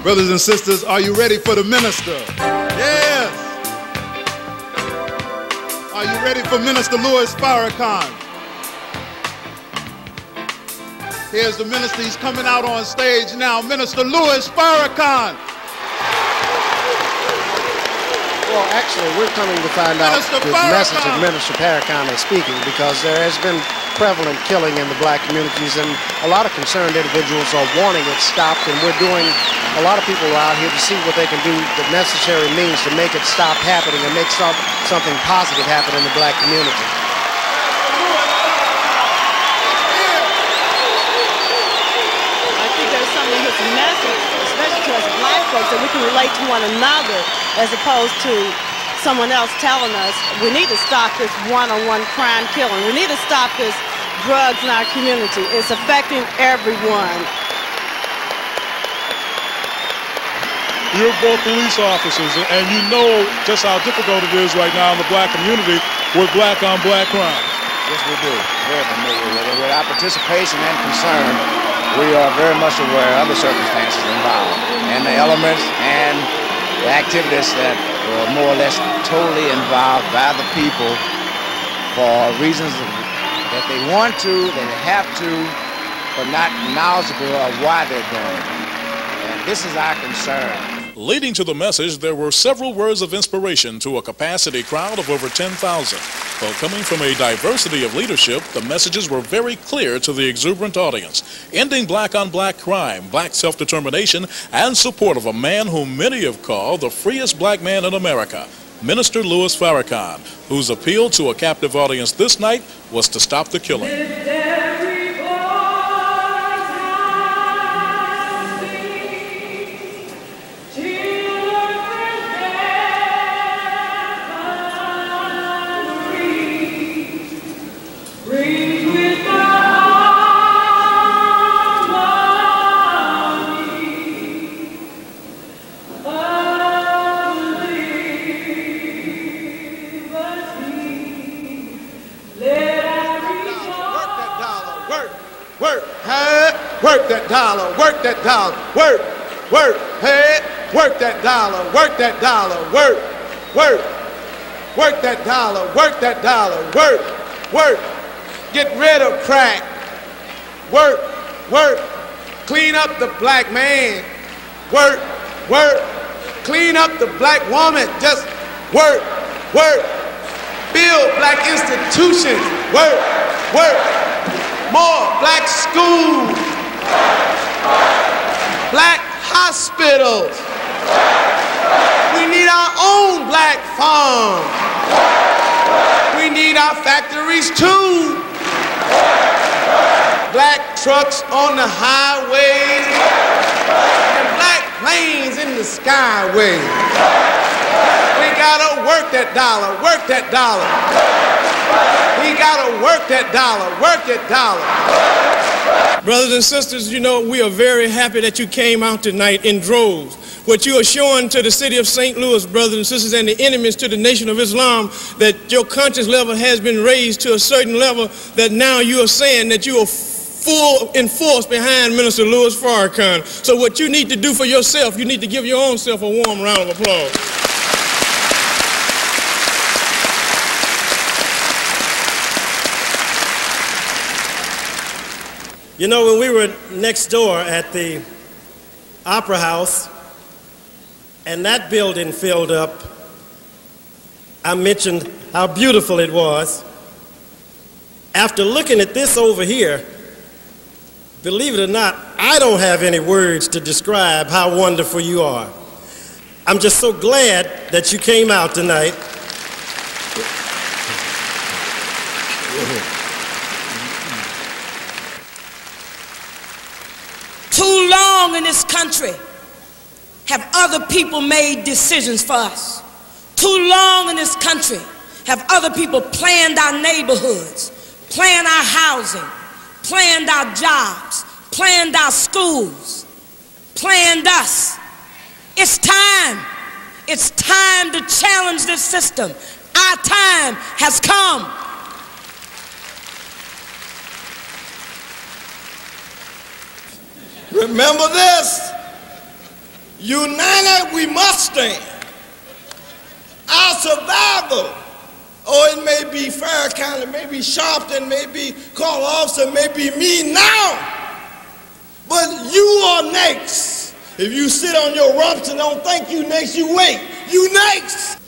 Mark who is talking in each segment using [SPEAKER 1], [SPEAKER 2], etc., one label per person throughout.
[SPEAKER 1] Brothers and sisters, are you ready for the minister? Yes. Are you ready for Minister Louis Farrakhan? Here's the minister. He's coming out on stage now. Minister Louis Farrakhan.
[SPEAKER 2] Well, actually, we're coming to find out the message of Minister Farrakhan is speaking, because there has been prevalent killing in the black communities, and a lot of concerned individuals are wanting it stopped, and we're doing, a lot of people are out here to see what they can do, the necessary means to make it stop happening and make something positive happen in the black community.
[SPEAKER 3] I think there's something in his message, especially to us black folks, that we can relate to one another, as opposed to someone else telling us we need to stop this one-on-one crime killing. We need to stop this drugs in our community. It's affecting everyone.
[SPEAKER 4] You're both police officers, and you know just how difficult it is right now in the black community with black-on-black crime.
[SPEAKER 5] Yes, we do. Very familiar with it. With our participation and concern, we are very much aware of the circumstances involved and the elements and the activities that were more or less totally involved by the people for reasons that they want to, they have to, but not knowledgeable of why they're doing it. And this is our concern.
[SPEAKER 6] Leading to the message, there were several words of inspiration to a capacity crowd of over 10,000. While coming from a diversity of leadership, the messages were very clear to the exuberant audience. Ending black-on-black crime, black self-determination, and support of a man whom many have called the freest black man in America, Minister Louis Farrakhan, whose appeal to a captive audience this night was to stop the killing.
[SPEAKER 7] Work that dollar, work that dollar, work, hey, work that dollar, work that dollar, work that dollar, work that dollar, work, get rid of crack, work, clean up the black man, work, clean up the black woman, just work, build black institutions, work, more black schools, black hospitals. We need our own black farms. We need our factories too. Black trucks on the highways and black planes in the skyways. We gotta work that dollar, work that dollar. We gotta work that dollar, work that dollar.
[SPEAKER 8] Brothers and sisters, you know, we are very happy that you came out tonight in droves. What you are showing to the city of St. Louis, brothers and sisters, and the enemies to the Nation of Islam, that your conscience level has been raised to a certain level, that now you are saying that you are full in force behind Minister Louis Farrakhan. So what you need to do for yourself, you need to give your own self a warm round of applause. You know, when we were next door at the Opera House and that building filled up, I mentioned how beautiful it was. After looking at this over here, believe it or not, I don't have any words to describe how wonderful you are. I'm just so glad that you came out tonight.
[SPEAKER 9] Too long in this country have other people made decisions for us. Too long in this country have other people planned our neighborhoods, planned our housing, planned our jobs, planned our schools, planned us. It's time. It's time to challenge this system. Our time has come.
[SPEAKER 8] Remember this,
[SPEAKER 10] United we must stand. Our survival, or it may be Farrakhan, it may be Sharpton, it may be Carl Officer, it may be me now. But you are next. If you sit on your rumps and don't think you next, you wait. You next.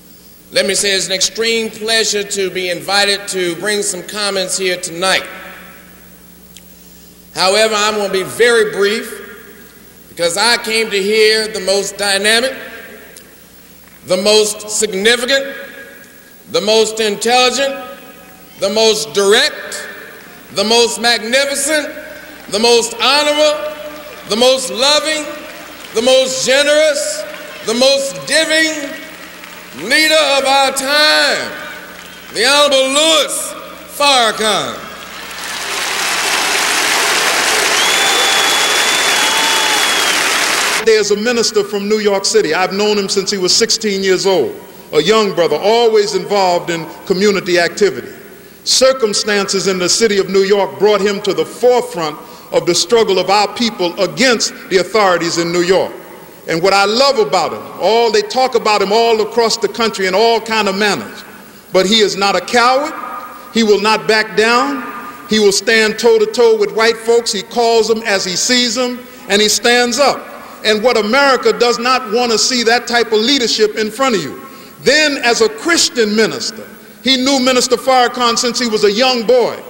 [SPEAKER 7] Let me say it's an extreme pleasure to be invited to bring some comments here tonight. However, I'm going to be very brief because I came to hear the most dynamic, the most significant, the most intelligent, the most direct, the most magnificent, the most honorable, the most loving, the most generous, the most giving leader of our time, the Honorable Louis Farrakhan.
[SPEAKER 1] There's a minister from New York City. I've known him since he was 16 years old. A young brother, always involved in community activity. Circumstances in the city of New York brought him to the forefront of the struggle of our people against the authorities in New York. And what I love about him, they talk about him all across the country in all kind of manners. But he is not a coward. He will not back down. He will stand toe-to-toe with white folks. He calls them as he sees them, and he stands up. And what America does not want to see that type of leadership in front of you. Then as a Christian minister, he knew Minister Farrakhan since he was a young boy.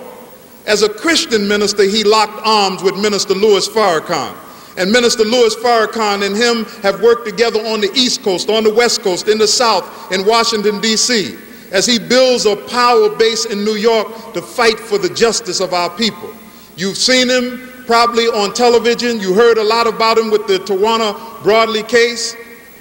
[SPEAKER 1] As a Christian minister, he locked arms with Minister Louis Farrakhan. And Minister Louis Farrakhan and him have worked together on the East Coast, on the West Coast, in the South, in Washington, D.C., as he builds a power base in New York to fight for the justice of our people. You've seen him probably on television. You heard a lot about him with the Tawana Broadley case.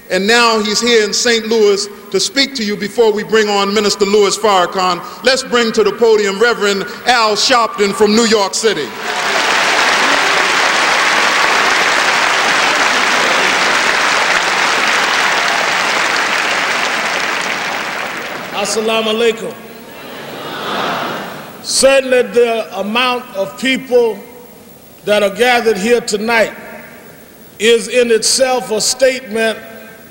[SPEAKER 1] And now he's here in St. Louis to speak to you before we bring on Minister Louis Farrakhan. Let's bring to the podium Reverend Al Sharpton from New York City.
[SPEAKER 11] Assalamu alaikum. Certainly the amount of people that are gathered here tonight is in itself a statement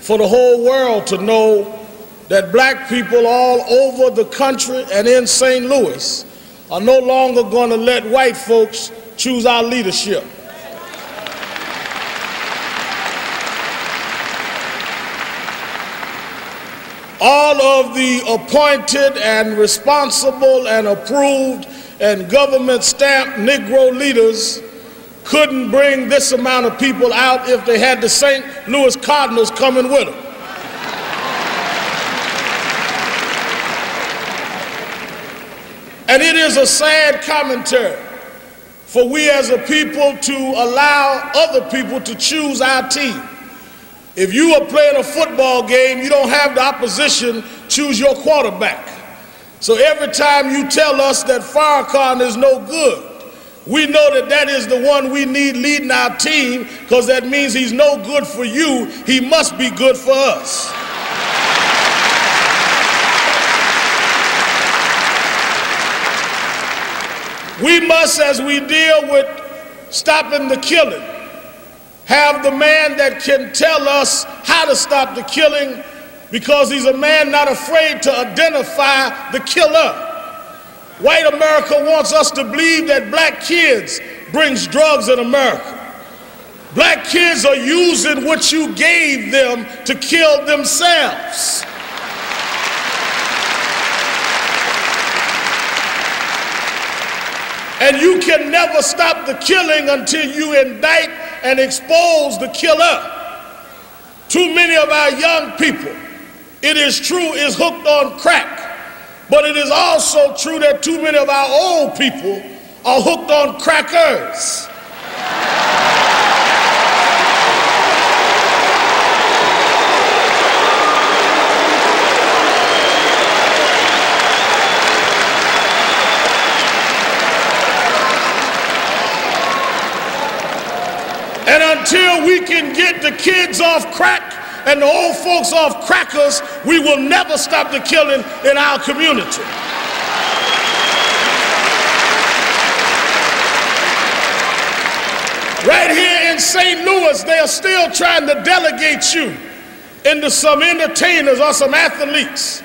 [SPEAKER 11] for the whole world to know that black people all over the country and in St. Louis are no longer going to let white folks choose our leadership. All of the appointed and responsible and approved and government stamped Negro leaders couldn't bring this amount of people out if they had the St. Louis Cardinals coming with them. And it is a sad commentary for we as a people to allow other people to choose our team. If you are playing a football game, you don't have the opposition choose your quarterback. So every time you tell us that Farrakhan is no good, we know that that is the one we need leading our team, because that means he's no good for you. He must be good for us. We must, as we deal with stopping the killing, have the man that can tell us how to stop the killing, because he's a man not afraid to identify the killer. White America wants us to believe that black kids brings drugs in America. Black kids are using what you gave them to kill themselves. And you can never stop the killing until you indict and expose the killer. Too many of our young people, it is true, is hooked on crack. But it is also true that too many of our old people are hooked on crackers. And until we can get the kids off crack and the old folks off crackers, we will never stop the killing in our community. Right here in in St. Louis, they are still trying to delegate you into some entertainers or some athletes.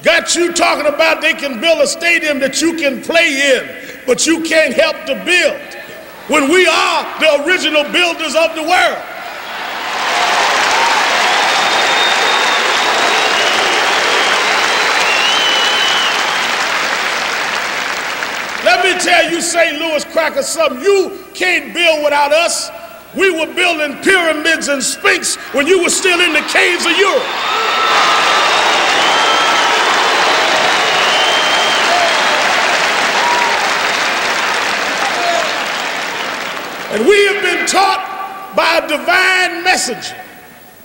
[SPEAKER 11] Got you talking about they can build a stadium that you can play in, but you can't help to build, when we are the original builders of the world. Let me tell you, St. Louis crackers, something. You can't build without us. We were building pyramids and Sphinx when you were still in the caves of Europe. And we have been taught by a divine messenger,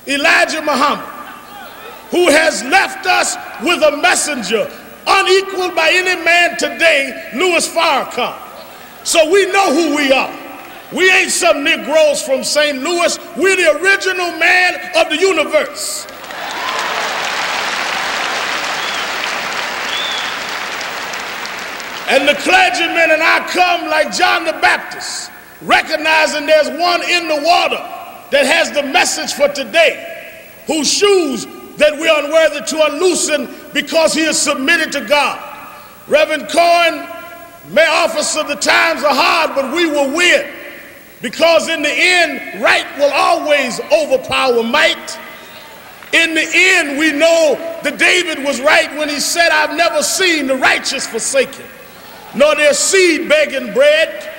[SPEAKER 11] Elijah Muhammad, who has left us with a messenger unequaled by any man today, Louis Farrakhan. So we know who we are. We ain't some Negroes from St. Louis. We're the original man of the universe. And the clergymen and I come like John the Baptist, recognizing there's one in the water that has the message for today, whose shoes that we are unworthy to unloosen because he is submitted to God. Reverend Cohen, Mayor Officer, the times are hard, but we will win, because in the end, right will always overpower might. In the end, we know that David was right when he said, I've never seen the righteous forsaken, nor their seed begging bread.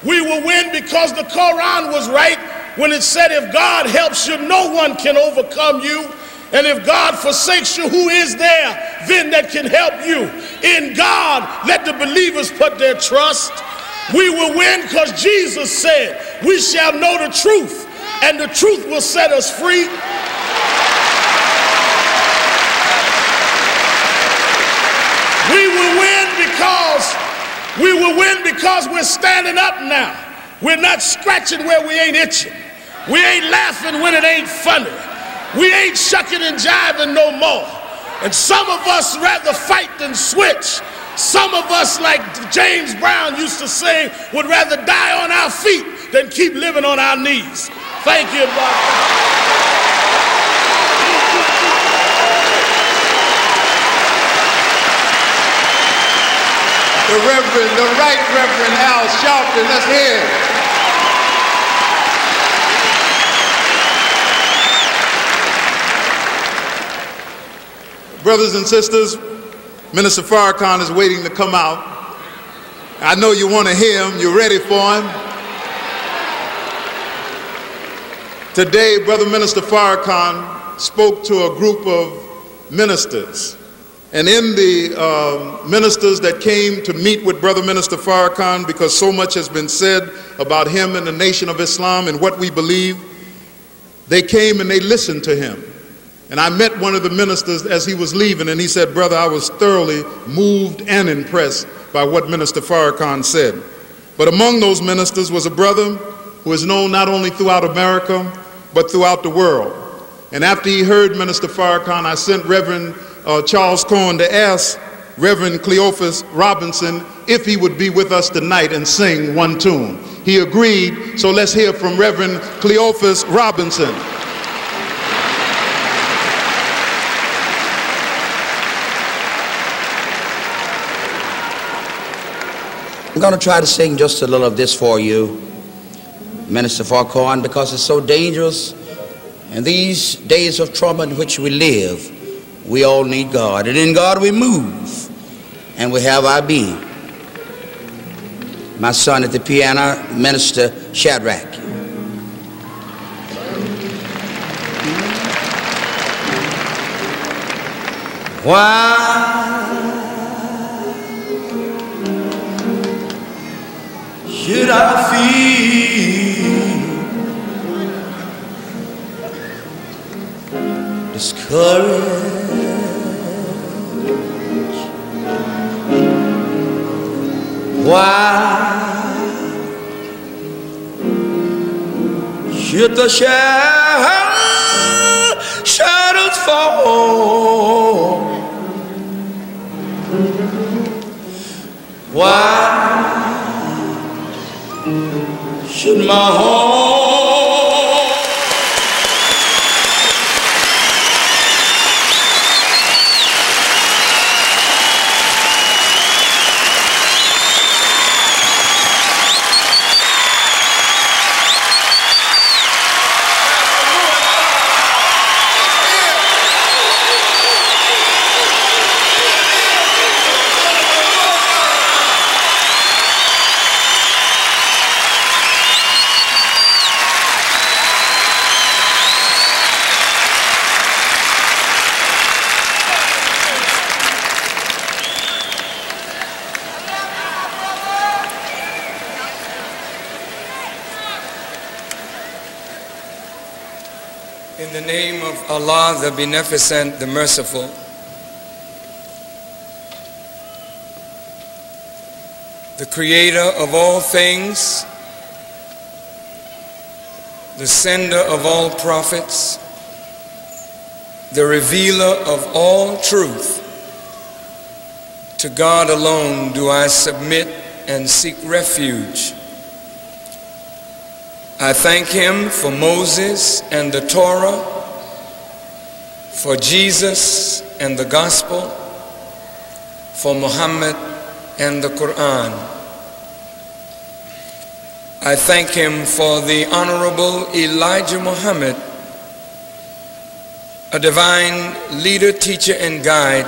[SPEAKER 11] We will win because the Quran was right when it said, if God helps you, no one can overcome you. And if God forsakes you, who is there then that can help you? In God, let the believers put their trust. We will win because Jesus said, we shall know the truth, and the truth will set us free. We will win because we're standing up now. We're not scratching where we ain't itching. We ain't laughing when it ain't funny. We ain't shucking and jiving no more. And some of us rather fight than switch. Some of us, like James Brown used to say, would rather die on our feet than keep living on our knees. Thank you, brother.
[SPEAKER 1] The Right Reverend Al Sharpton, let's hear it. Brothers and sisters, Minister Farrakhan is waiting to come out. I know you want to hear him. You're ready for him. Today, Brother Minister Farrakhan spoke to a group of ministers. And in the ministers that came to meet with Brother Minister Farrakhan, because so much has been said about him and the Nation of Islam and what we believe, they came and they listened to him. And I met one of the ministers as he was leaving, and he said, brother, I was thoroughly moved and impressed by what Minister Farrakhan said. But among those ministers was a brother who is known not only throughout America, but throughout the world. And after he heard Minister Farrakhan, I sent Reverend Charles Cohen to ask Reverend Cleophas Robinson if he would be with us tonight and sing one tune. He agreed, so let's hear from Reverend Cleophas Robinson.
[SPEAKER 12] I'm going to try to sing just a little of this for you, Minister Farrakhan, because it's so dangerous. In these days of trouble in which we live, we all need God. And in God we move, and we have our being. My son at the piano, Minister Shadrach. Why should I feel discouraged? Why should the shadows fall? Why should my home
[SPEAKER 13] In the name of Allah, the Beneficent, the Merciful, the Creator of all things, the Sender of all prophets, the Revealer of all truth, to God alone do I submit and seek refuge. I thank Him for Moses and the Torah, for Jesus and the Gospel, for Muhammad and the Quran. I thank Him for the Honorable Elijah Muhammad, a divine leader, teacher, and guide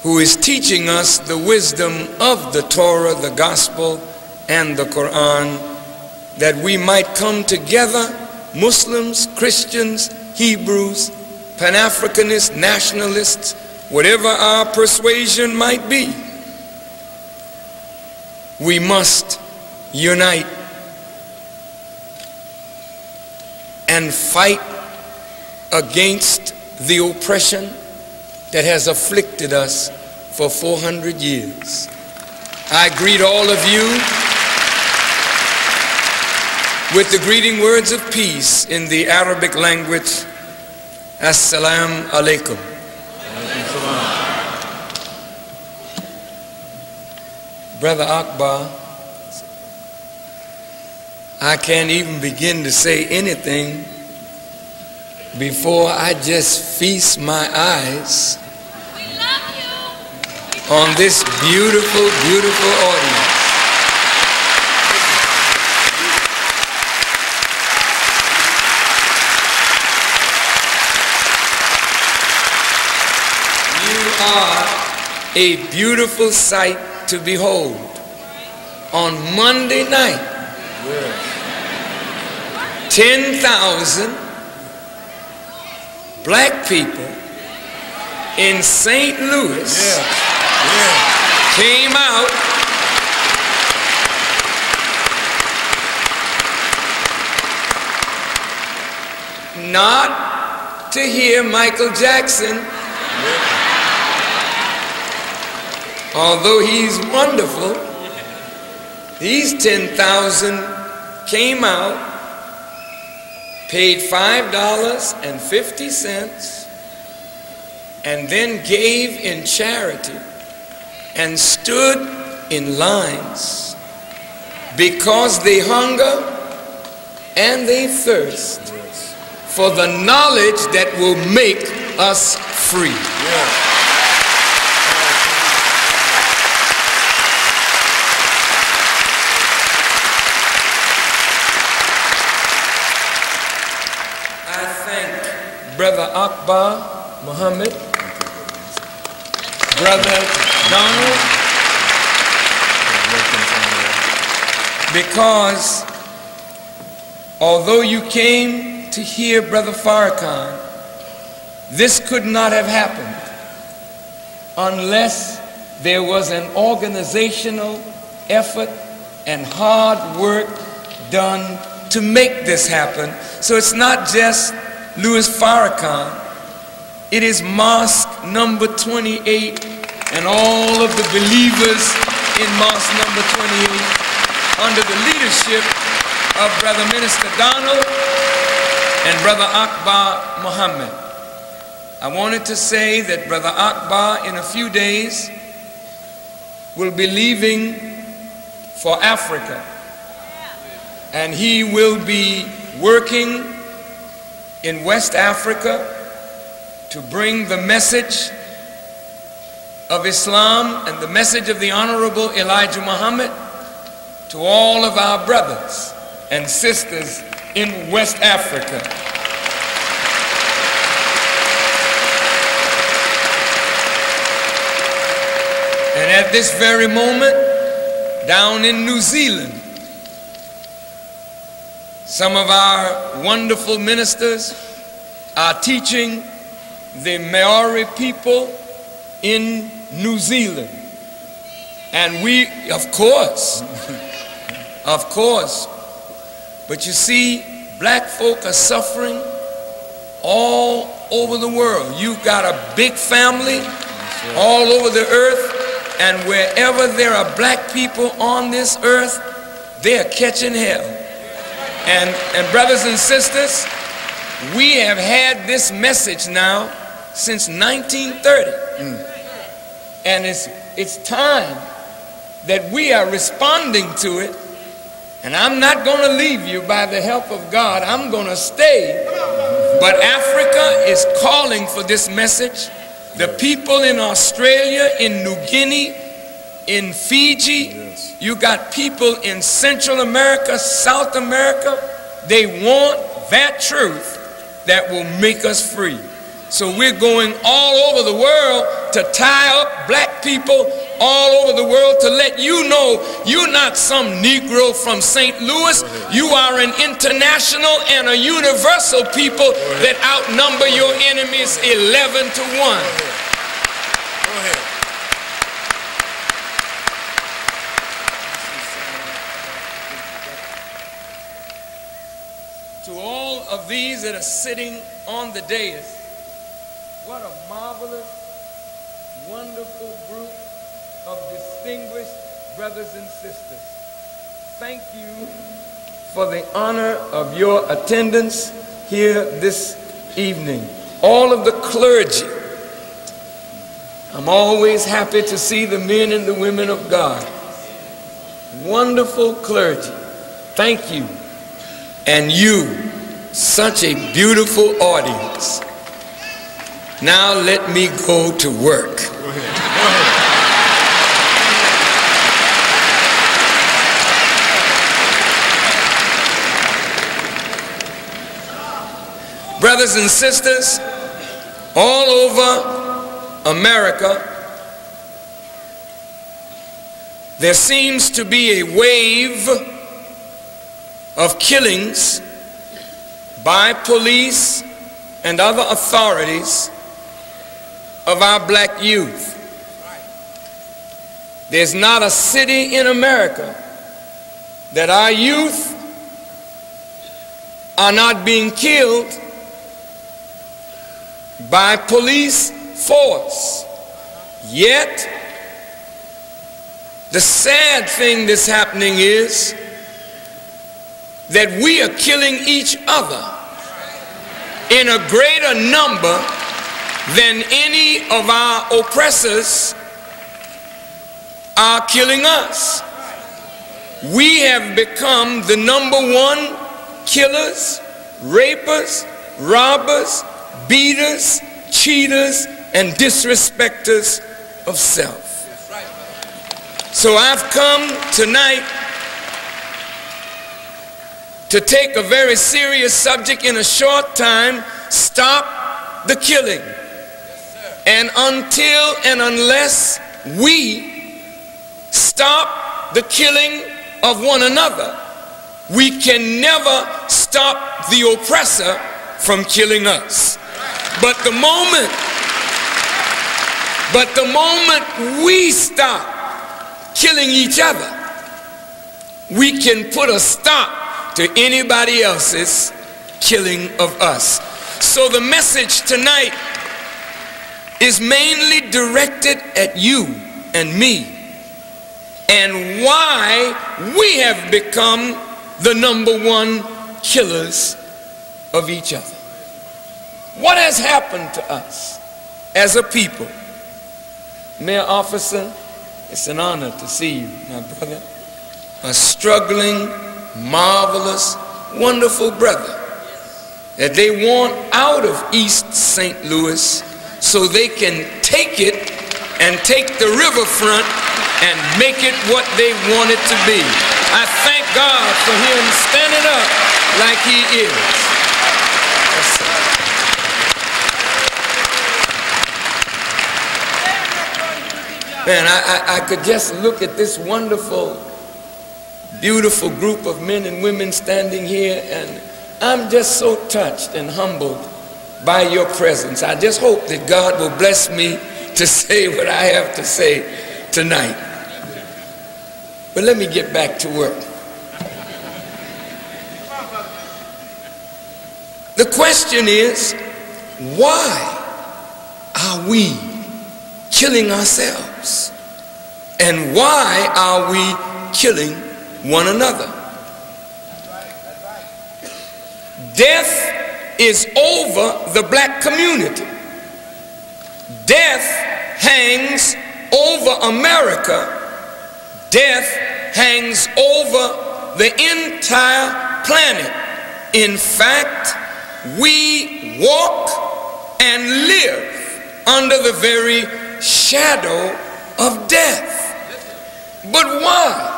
[SPEAKER 13] who is teaching us the wisdom of the Torah, the Gospel, and the Quran, that we might come together, Muslims, Christians, Hebrews, Pan-Africanists, nationalists, whatever our persuasion might be. We must unite and fight against the oppression that has afflicted us for 400 years. I greet all of you with the greeting words of peace in the Arabic language. Assalamu alaikum. Brother Akbar, I can't even begin to say anything before I just feast my eyes on this beautiful, beautiful audience. Are a beautiful sight to behold. On Monday night, 10,000 black people in St. Louis came out not to hear Michael Jackson, although he's wonderful. These 10,000 came out, paid $5.50, and then gave in charity and stood in lines because they hunger and they thirst for the knowledge that will make us free. Brother Akbar Muhammad, Brother Donald, because although you came to hear Brother Farrakhan, this could not have happened unless there was an organizational effort and hard work done to make this happen. So it's not just Louis Farrakhan, it is mosque number 28 and all of the believers in mosque number 28 under the leadership of Brother Minister Donald and Brother Akbar Muhammad. I wanted to say that Brother Akbar in a few days will be leaving for Africa, and he will be working in West Africa to bring the message of Islam and the message of the Honorable Elijah Muhammad to all of our brothers and sisters in West Africa. And at this very moment, down in New Zealand, some of our wonderful ministers are teaching the Maori people in New Zealand. And we, of course, but you see, Black folk are suffering all over the world. You've got a big family all over the earth, and wherever there are black people on this earth, they are catching hell. And brothers and sisters, we have had this message now since 1930. And it's time that we are responding to it. And I'm not going to leave you by the help of God. I'm going to stay. But Africa is calling for this message. The people in Australia, in New Guinea, in Fiji, you got people in Central America, South America. They want that truth that will make us free. So we're going all over the world to tie up black people all over the world to let you know you're not some Negro from St. Louis. You are an international and a universal people that outnumber your enemies 11 to 1. Go ahead. To all of these that are sitting on the dais, what a marvelous, wonderful group of distinguished brothers and sisters. Thank you for the honor of your attendance here this evening. All of the clergy, I'm always happy to see the men and the women of God. Wonderful clergy. Thank you. And you, such a beautiful audience. Now let me go to work. Go ahead. Brothers and sisters, all over America, there seems to be a wave of killings by police and other authorities of our black youth. There's not a city in America that our youth are not being killed by police force. Yet, the sad thing that's happening is that we are killing each other in a greater number than any of our oppressors are killing us. We have become the #1 killers, rapers, robbers, beaters, cheaters, and disrespecters of self. So I've come tonight to take a very serious subject in a short time: stop the killing. And until and unless we stop the killing of one another, we can never stop the oppressor from killing us. But the moment we stop killing each other, we can put a stop to anybody else's killing of us. So the message tonight is mainly directed at you and me, and why we have become the #1 killers of each other. What has happened to us as a people? Mayor Officer, it's an honor to see you, my brother. A struggling, marvelous, wonderful brother that they want out of East St. Louis so they can take it and take the riverfront and make it what they want it to be. I thank God for him standing up like he is. Man, I could just look at this wonderful, beautiful group of men and women standing here, and I'm just so touched and humbled by your presence. I just hope that God will bless me to say what I have to say tonight. But let me get back to work. The question is, why are we killing ourselves? And why are we killing one another? Death is over the black community. Death hangs over America. Death hangs over the entire planet. In fact, we walk and live under the very shadow of death. But why?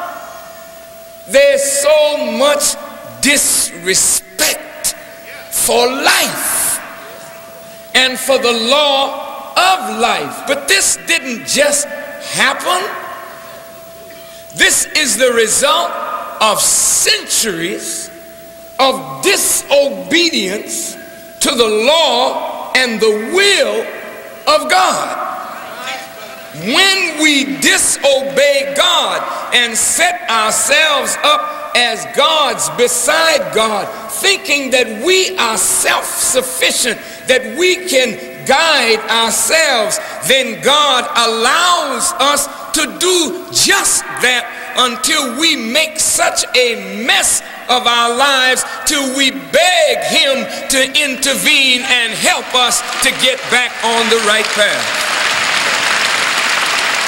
[SPEAKER 13] There's so much disrespect for life and for the law of life. But this didn't just happen. This is the result of centuries of disobedience to the law and the will of God. When we disobey God and set ourselves up as gods beside God, thinking that we are self-sufficient, that we can guide ourselves, then God allows us to do just that until we make such a mess of our lives, till we beg Him to intervene and help us to get back on the right path.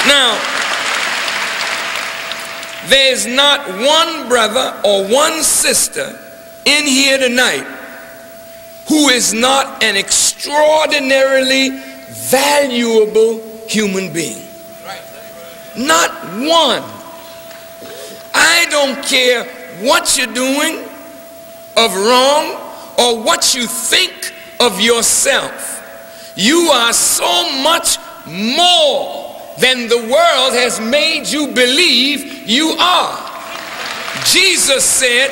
[SPEAKER 13] Now, there's not one brother or one sister in here tonight who is not an extraordinarily valuable human being. Not one. I don't care what you're doing of wrong or what you think of yourself. You are so much more than the world has made you believe you are. Jesus said,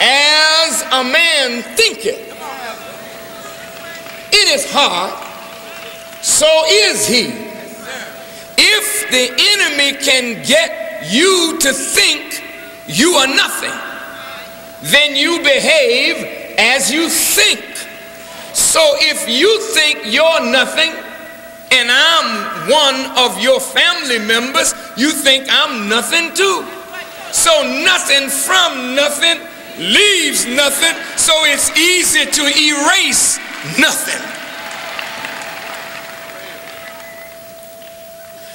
[SPEAKER 13] as a man thinketh in his heart, so is he. If the enemy can get you to think you are nothing, then you behave as you think. So if you think you're nothing, and I'm one of your family members, you think I'm nothing too. So nothing from nothing leaves nothing, so it's easy to erase nothing.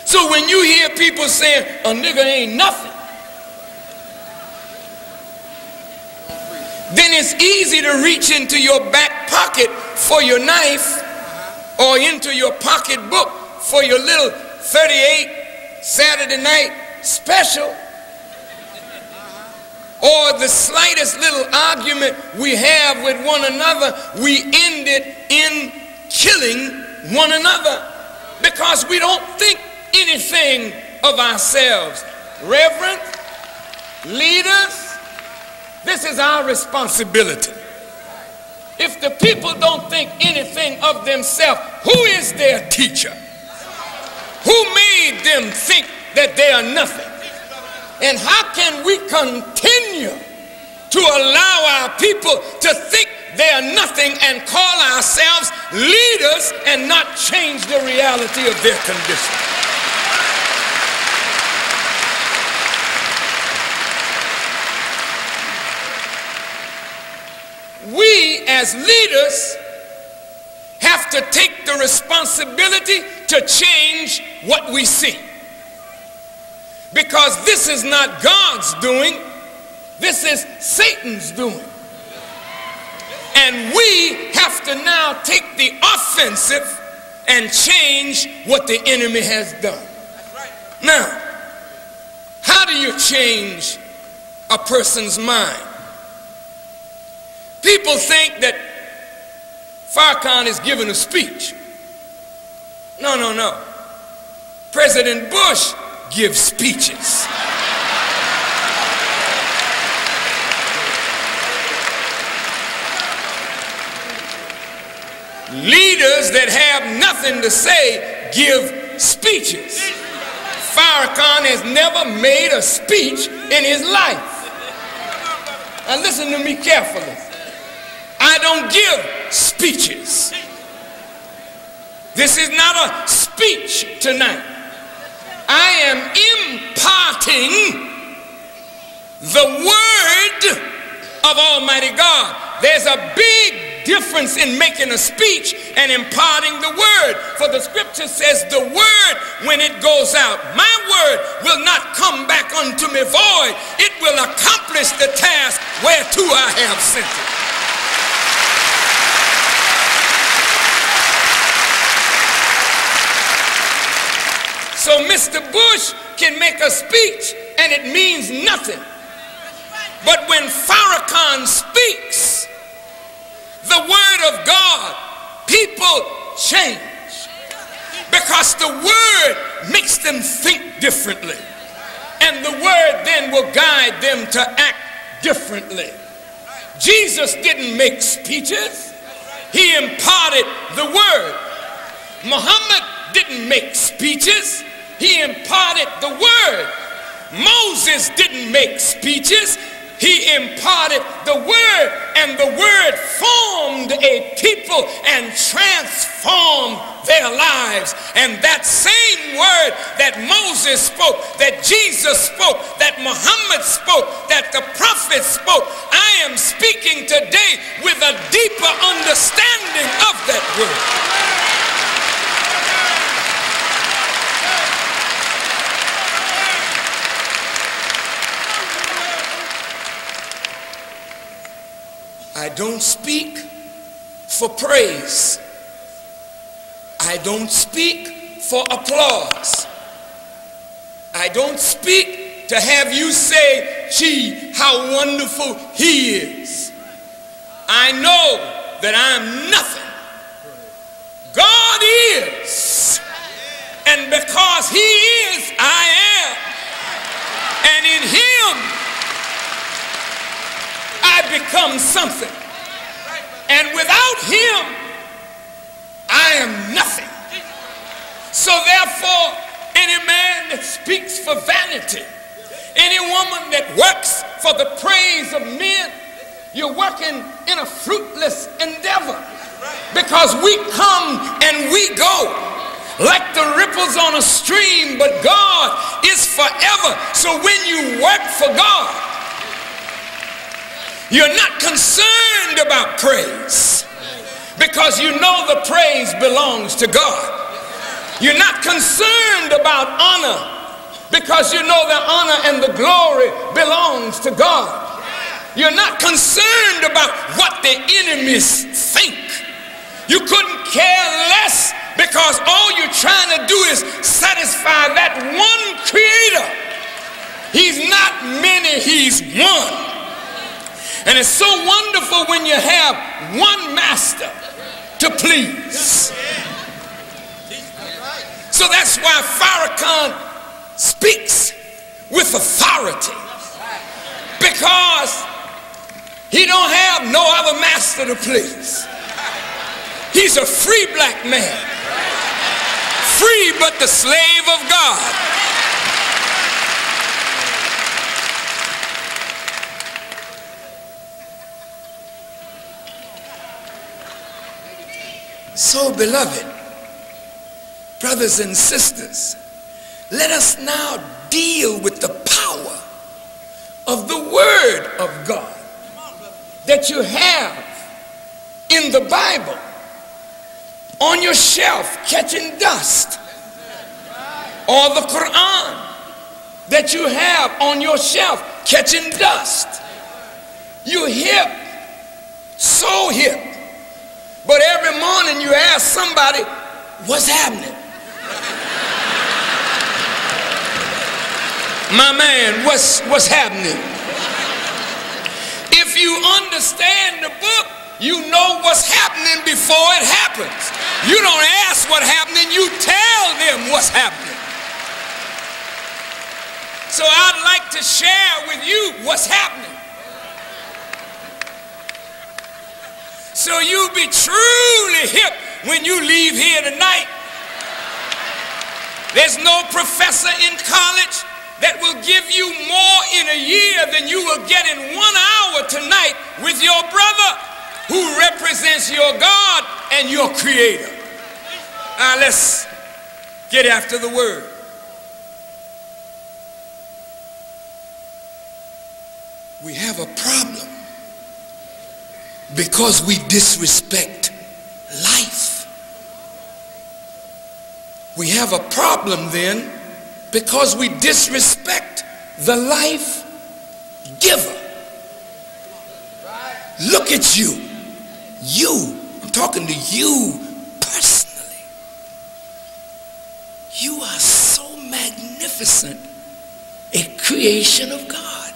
[SPEAKER 13] So when you hear people saying, a nigga ain't nothing, then it's easy to reach into your back pocket for your knife or into your pocketbook for your little 38 Saturday night special, or the slightest little argument we have with one another, we end it in killing one another because we don't think anything of ourselves. Reverend leaders, this is our responsibility. If the people don't think anything of themselves, who is their teacher? Who made them think that they are nothing? And how can we continue to allow our people to think they are nothing and call ourselves leaders and not change the reality of their condition? We as leaders have to take the responsibility to change what we see. Because this is not God's doing, this is Satan's doing. And we have to now take the offensive and change what the enemy has done. Now, how do you change a person's mind? People think that Farrakhan is giving a speech. No, no, no. President Bush gives speeches. Leaders that have nothing to say give speeches. Farrakhan has never made a speech in his life. Now listen to me carefully. I don't give speeches. This is not a speech tonight. I am imparting the word of Almighty God. There's a big difference in making a speech and imparting the word. For the scripture says the word, when it goes out, my word will not come back unto me void. It will accomplish the task whereto I have sent it. So Mr. Bush can make a speech and it means nothing. But when Farrakhan speaks the word of God, people change. Because the word makes them think differently. And the word then will guide them to act differently. Jesus didn't make speeches. He imparted the word. Muhammad didn't make speeches. He imparted the word. Moses didn't make speeches. He imparted the word, and the word formed a people and transformed their lives. And that same word that Moses spoke, that Jesus spoke, that Muhammad spoke, that the prophets spoke, I am speaking today with a deeper understanding of that word. I don't speak for praise. I don't speak for applause. I don't speak to have you say, gee, how wonderful he is. I know that I'm nothing. God is. And because he is, I am. And in him, I become something. And without him, I am nothing. So therefore, any man that speaks for vanity, any woman that works for the praise of men, you're working in a fruitless endeavor. Because we come and we go like the ripples on a stream, but God is forever. So when you work for God, you're not concerned about praise because you know the praise belongs to God. You're not concerned about honor because you know the honor and the glory belongs to God. You're not concerned about what the enemies think. You couldn't care less because all you're trying to do is satisfy that one creator. He's not many, he's one. And it's so wonderful when you have one master to please. So that's why Farrakhan speaks with authority. Because he don't have no other master to please. He's a free black man. Free but the slave of God. So, beloved, brothers and sisters, let us now deal with the power of the Word of God that you have in the Bible on your shelf catching dust, or the Quran that you have on your shelf catching dust. You're hip, so hip. But every morning you ask somebody, what's happening? My man, what's happening? If you understand the book, you know what's happening before it happens. You don't ask what's happening, you tell them what's happening. So I'd like to share with you what's happening. So you be truly hip when you leave here tonight. There's no professor in college that will give you more in a year than you will get in 1 hour tonight with your brother. who represents your God and your Creator. Now let's get after the word. We have a problem because we disrespect life. We have a problem then because we disrespect the life giver. Look at you. You, I'm talking to you personally. You are so magnificent, a creation of God.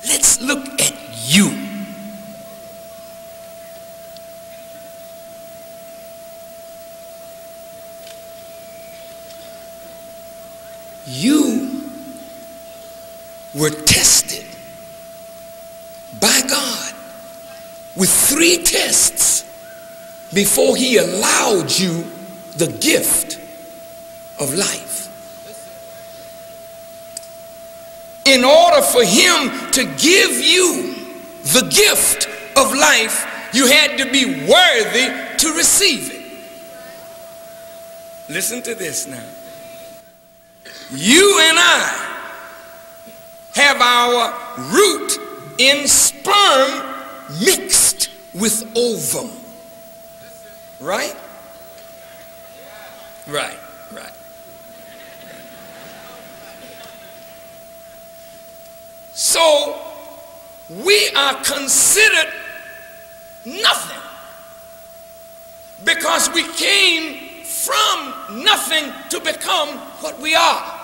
[SPEAKER 13] Let's look at you. You were tested by God with 3 tests before he allowed you the gift of life. In order for him to give you the gift of life, you had to be worthy to receive it. Listen to this now. You and I have our root in sperm mixed with ovum. Right? Right, right. So we are considered nothing because we came from nothing to become what we are.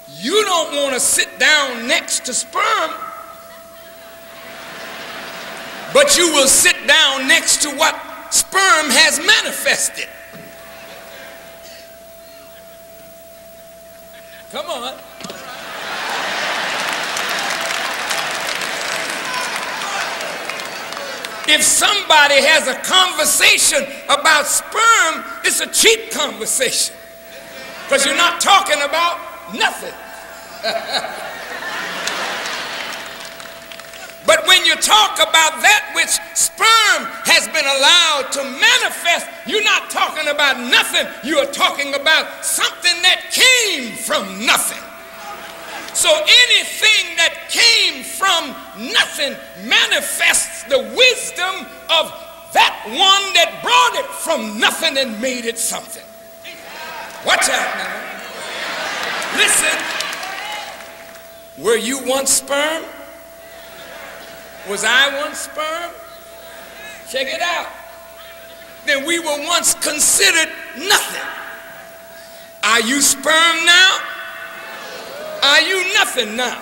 [SPEAKER 13] You don't want to sit down next to sperm, but you will sit down next to what sperm has manifested. Come on. If somebody has a conversation about sperm, it's a cheap conversation because you're not talking about nothing. But when you talk about that which sperm has been allowed to manifest, you're not talking about nothing. You are talking about something that came from nothing. So anything that came from nothing manifests the wisdom of that one that brought it from nothing and made it something. Watch out now. Listen. Were you once sperm? Was I once sperm? Check it out. Then we were once considered nothing. Are you sperm now? Are you nothing now?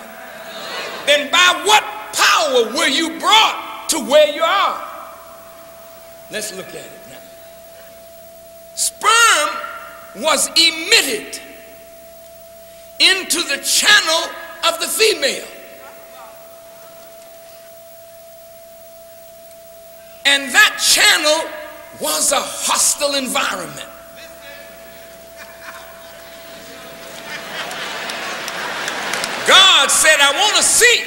[SPEAKER 13] Then by what power were you brought to where you are? Let's look at it now. Sperm was emitted into the channel of the female. And that channel was a hostile environment. God said, I want to see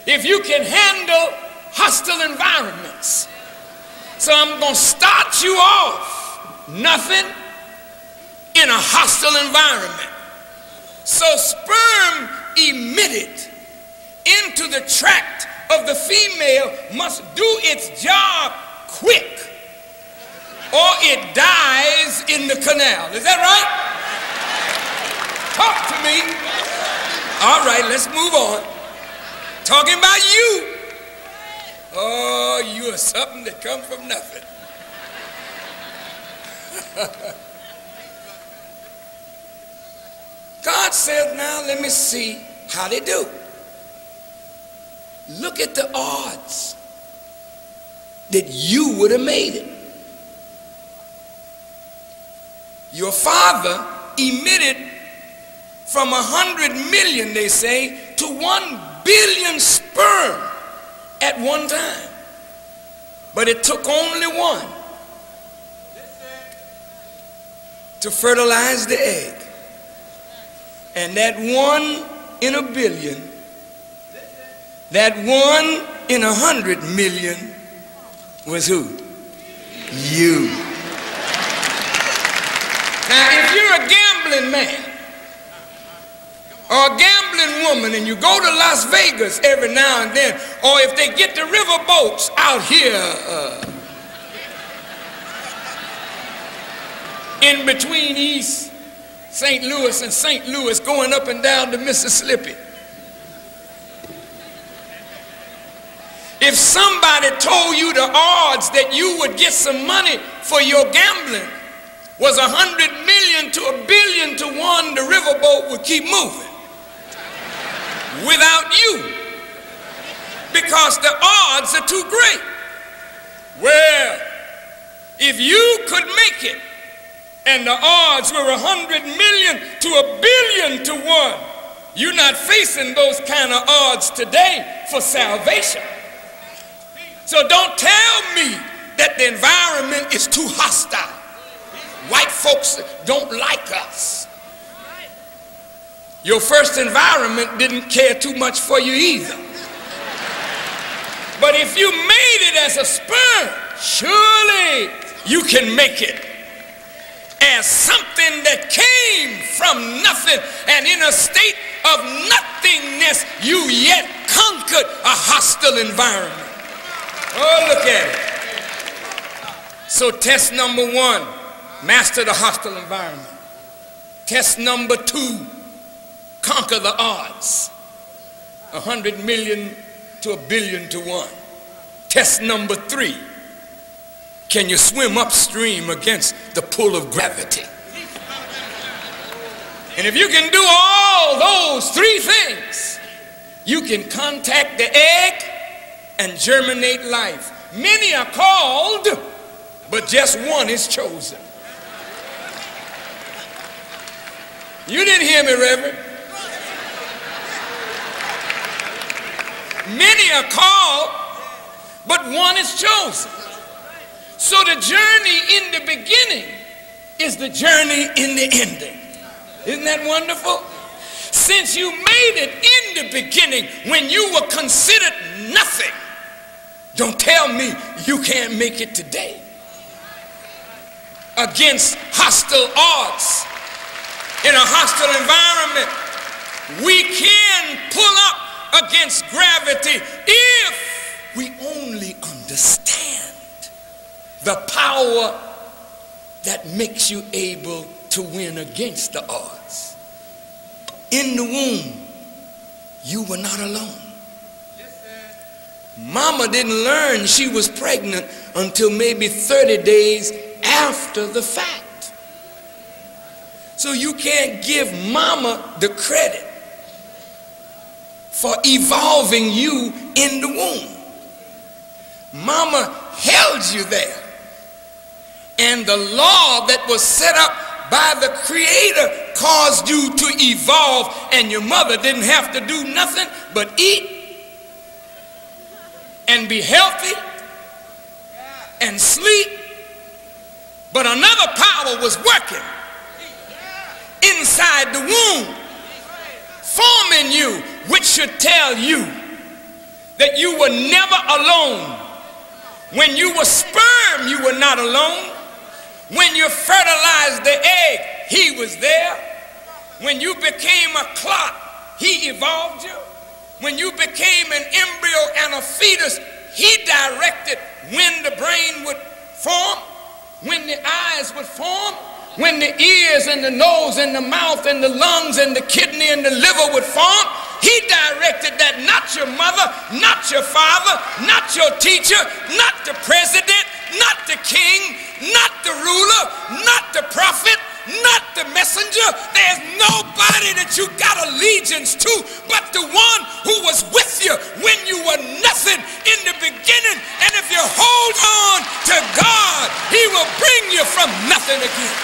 [SPEAKER 13] if you can handle hostile environments. So I'm going to start you off nothing in a hostile environment. So sperm emitted into the tract of the female must do its job quick or it dies in the canal. Is that right? Talk to me. All right, let's move on. Talking about you. Oh, you are something that come from nothing. God said, now let me see how they do. Look at the odds that you would have made it. Your father emitted from 100 million, they say, to 1 billion sperm at one time. But it took only one to fertilize the egg. And that 1 in a billion That 1 in 100 million was who? You. Now, if you're a gambling man or a gambling woman and you go to Las Vegas every now and then, or if they get the river boats out here in between East St. Louis and St. Louis, going up and down the Mississippi. If somebody told you the odds that you would get some money for your gambling was 100 million to 1 billion to 1, the riverboat would keep moving without you, because the odds are too great. Well, if you could make it and the odds were 100 million to 1 billion to 1, you're not facing those kind of odds today for salvation. So don't tell me that the environment is too hostile. White folks don't like us. Your first environment didn't care too much for you either. But if you made it as a sperm, surely you can make it as something that came from nothing, and in a state of nothingness, you yet conquered a hostile environment. Oh, look at it. So test number 1, master the hostile environment. Test number 2, conquer the odds. 100 million to 1 billion to 1. Test number 3, can you swim upstream against the pull of gravity? And if you can do all those 3 things, you can contact the egg and germinate life. Many are called, but just one is chosen. You didn't hear me, Reverend. Many are called, but one is chosen. So the journey in the beginning is the journey in the ending. Isn't that wonderful? Since you made it in the beginning when you were considered nothing, don't tell me you can't make it today. Against hostile odds, in a hostile environment, we can pull up against gravity if we only understand the power that makes you able to win against the odds. In the womb, you were not alone. Mama didn't learn she was pregnant until maybe 30 days after the fact. So you can't give mama the credit for evolving you in the womb. Mama held you there. And the law that was set up by the Creator caused you to evolve, and your mother didn't have to do nothing but eat and be healthy and sleep. But another power was working inside the womb, forming you, which should tell you that you were never alone. When you were sperm, you were not alone. When you fertilized the egg, he was there. When you became a clot, he evolved you. When you became an embryo and a fetus, he directed when the brain would form, when the eyes would form, when the ears and the nose and the mouth and the lungs and the kidney and the liver would form. He directed that, not your mother, not your father, not your teacher, not the president, not the king, not the ruler, not the prophet, not the messenger. There's nobody that you got allegiance to but the one who was with you when you were nothing in the beginning. And if you hold on to God, he will bring you from nothing again.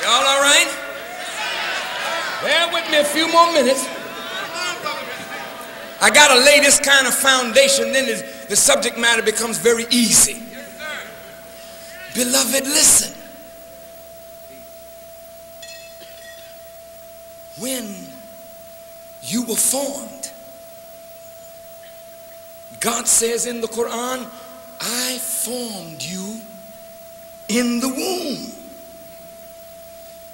[SPEAKER 13] Y'all all right? Bear with me a few more minutes. I got to lay this kind of foundation, then the subject matter becomes very easy. Beloved, listen. When you were formed, God says in the Quran, I formed you in the womb.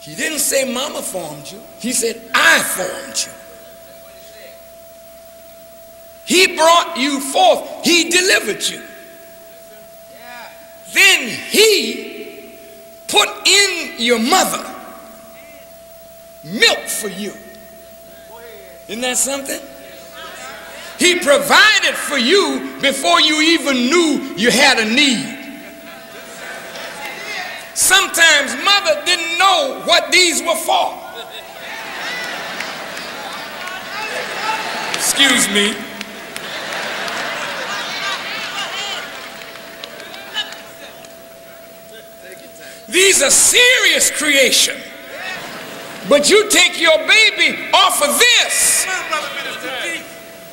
[SPEAKER 13] He didn't say mama formed you. He said, I formed you. He brought you forth. He delivered you. Then he put in your mother milk for you. Isn't that something? He provided for you before you even knew you had a need. Sometimes mother didn't know what these were for. Excuse me. These are serious creation. But you take your baby off of this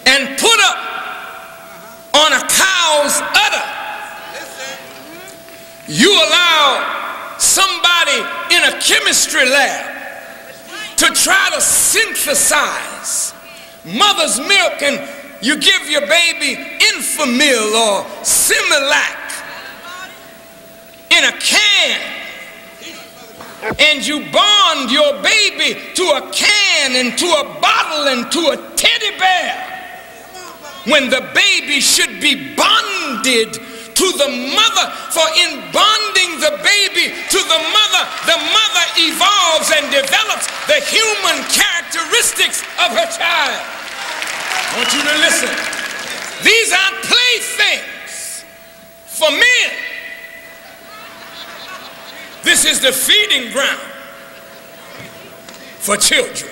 [SPEAKER 13] and put up on a cow's udder. You allow somebody in a chemistry lab to try to synthesize mother's milk, and you give your baby Infamil or Similac in a can, and you bond your baby to a can and to a bottle and to a teddy bear, when the baby should be bonded to the mother. For in bonding the baby to the mother evolves and develops the human characteristics of her child. I want you to listen. These aren't playthings for men. This is the feeding ground for children.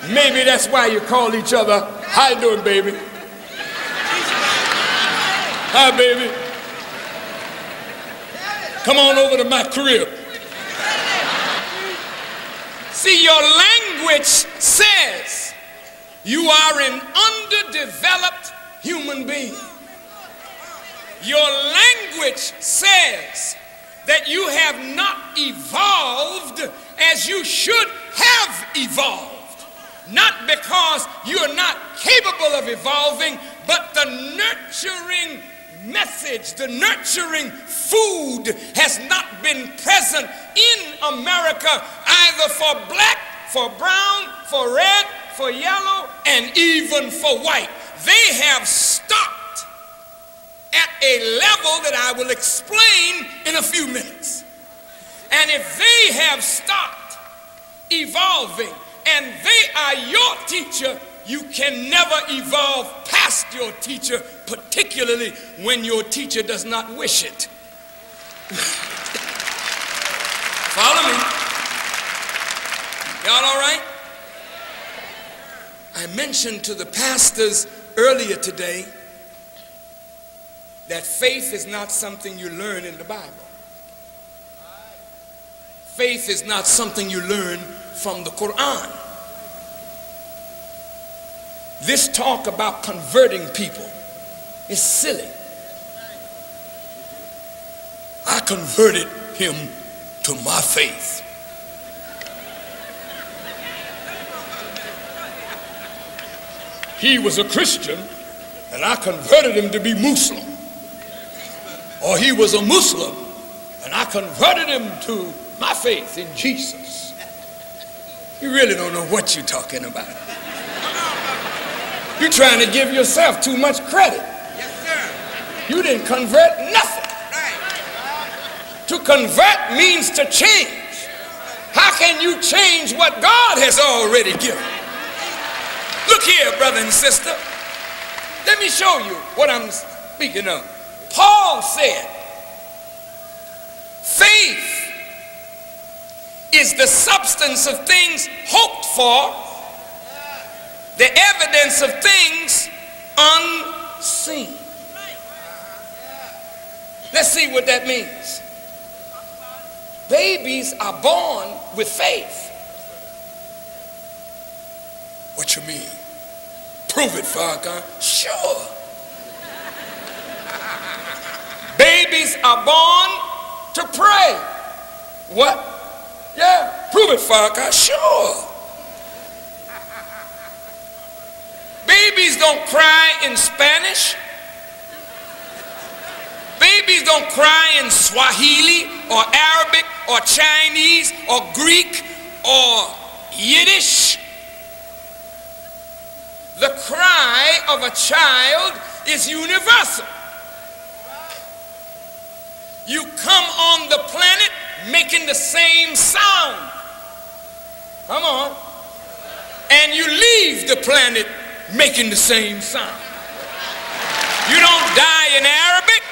[SPEAKER 13] Maybe that's why you call each other, how you doing, baby? Hi, baby. Come on over to my crib. See, your language says you are an underdeveloped human being. Your language says that you have not evolved as you should have evolved. Not because you're not capable of evolving, but the nurturing message, the nurturing food has not been present in America, either for black, for brown, for red, for yellow, and even for white. They have stopped at a level that I will explain in a few minutes. And if they have stopped evolving and they are your teacher, you can never evolve past your teacher, particularly when your teacher does not wish it. Follow me? Y'all all right? I mentioned to the pastors earlier today that faith is not something you learn in the Bible. Faith is not something you learn from the Quran. This talk about converting people is silly. I converted him to my faith. He was a Christian and I converted him to be Muslim. Or he was a Muslim and I converted him to my faith in Jesus. You really don't know what you're talking about. You're trying to give yourself too much credit. Yes, sir. You didn't convert nothing. Right. To convert means to change. How can you change what God has already given? Look here, brother and sister. Let me show you what I'm speaking of. Paul said, faith is the substance of things hoped for, the evidence of things unseen. Let's see what that means. Babies are born with faith. What you mean? Prove it, Farrakhan. Sure. Babies are born to pray. What? Yeah, prove it, Farrakhan. Sure. Babies don't cry in Spanish. Babies don't cry in Swahili or Arabic or Chinese or Greek or Yiddish. The cry of a child is universal. You come on the planet making the same sound. Come on. And you leave the planet making the same sound. You don't die in Arabic.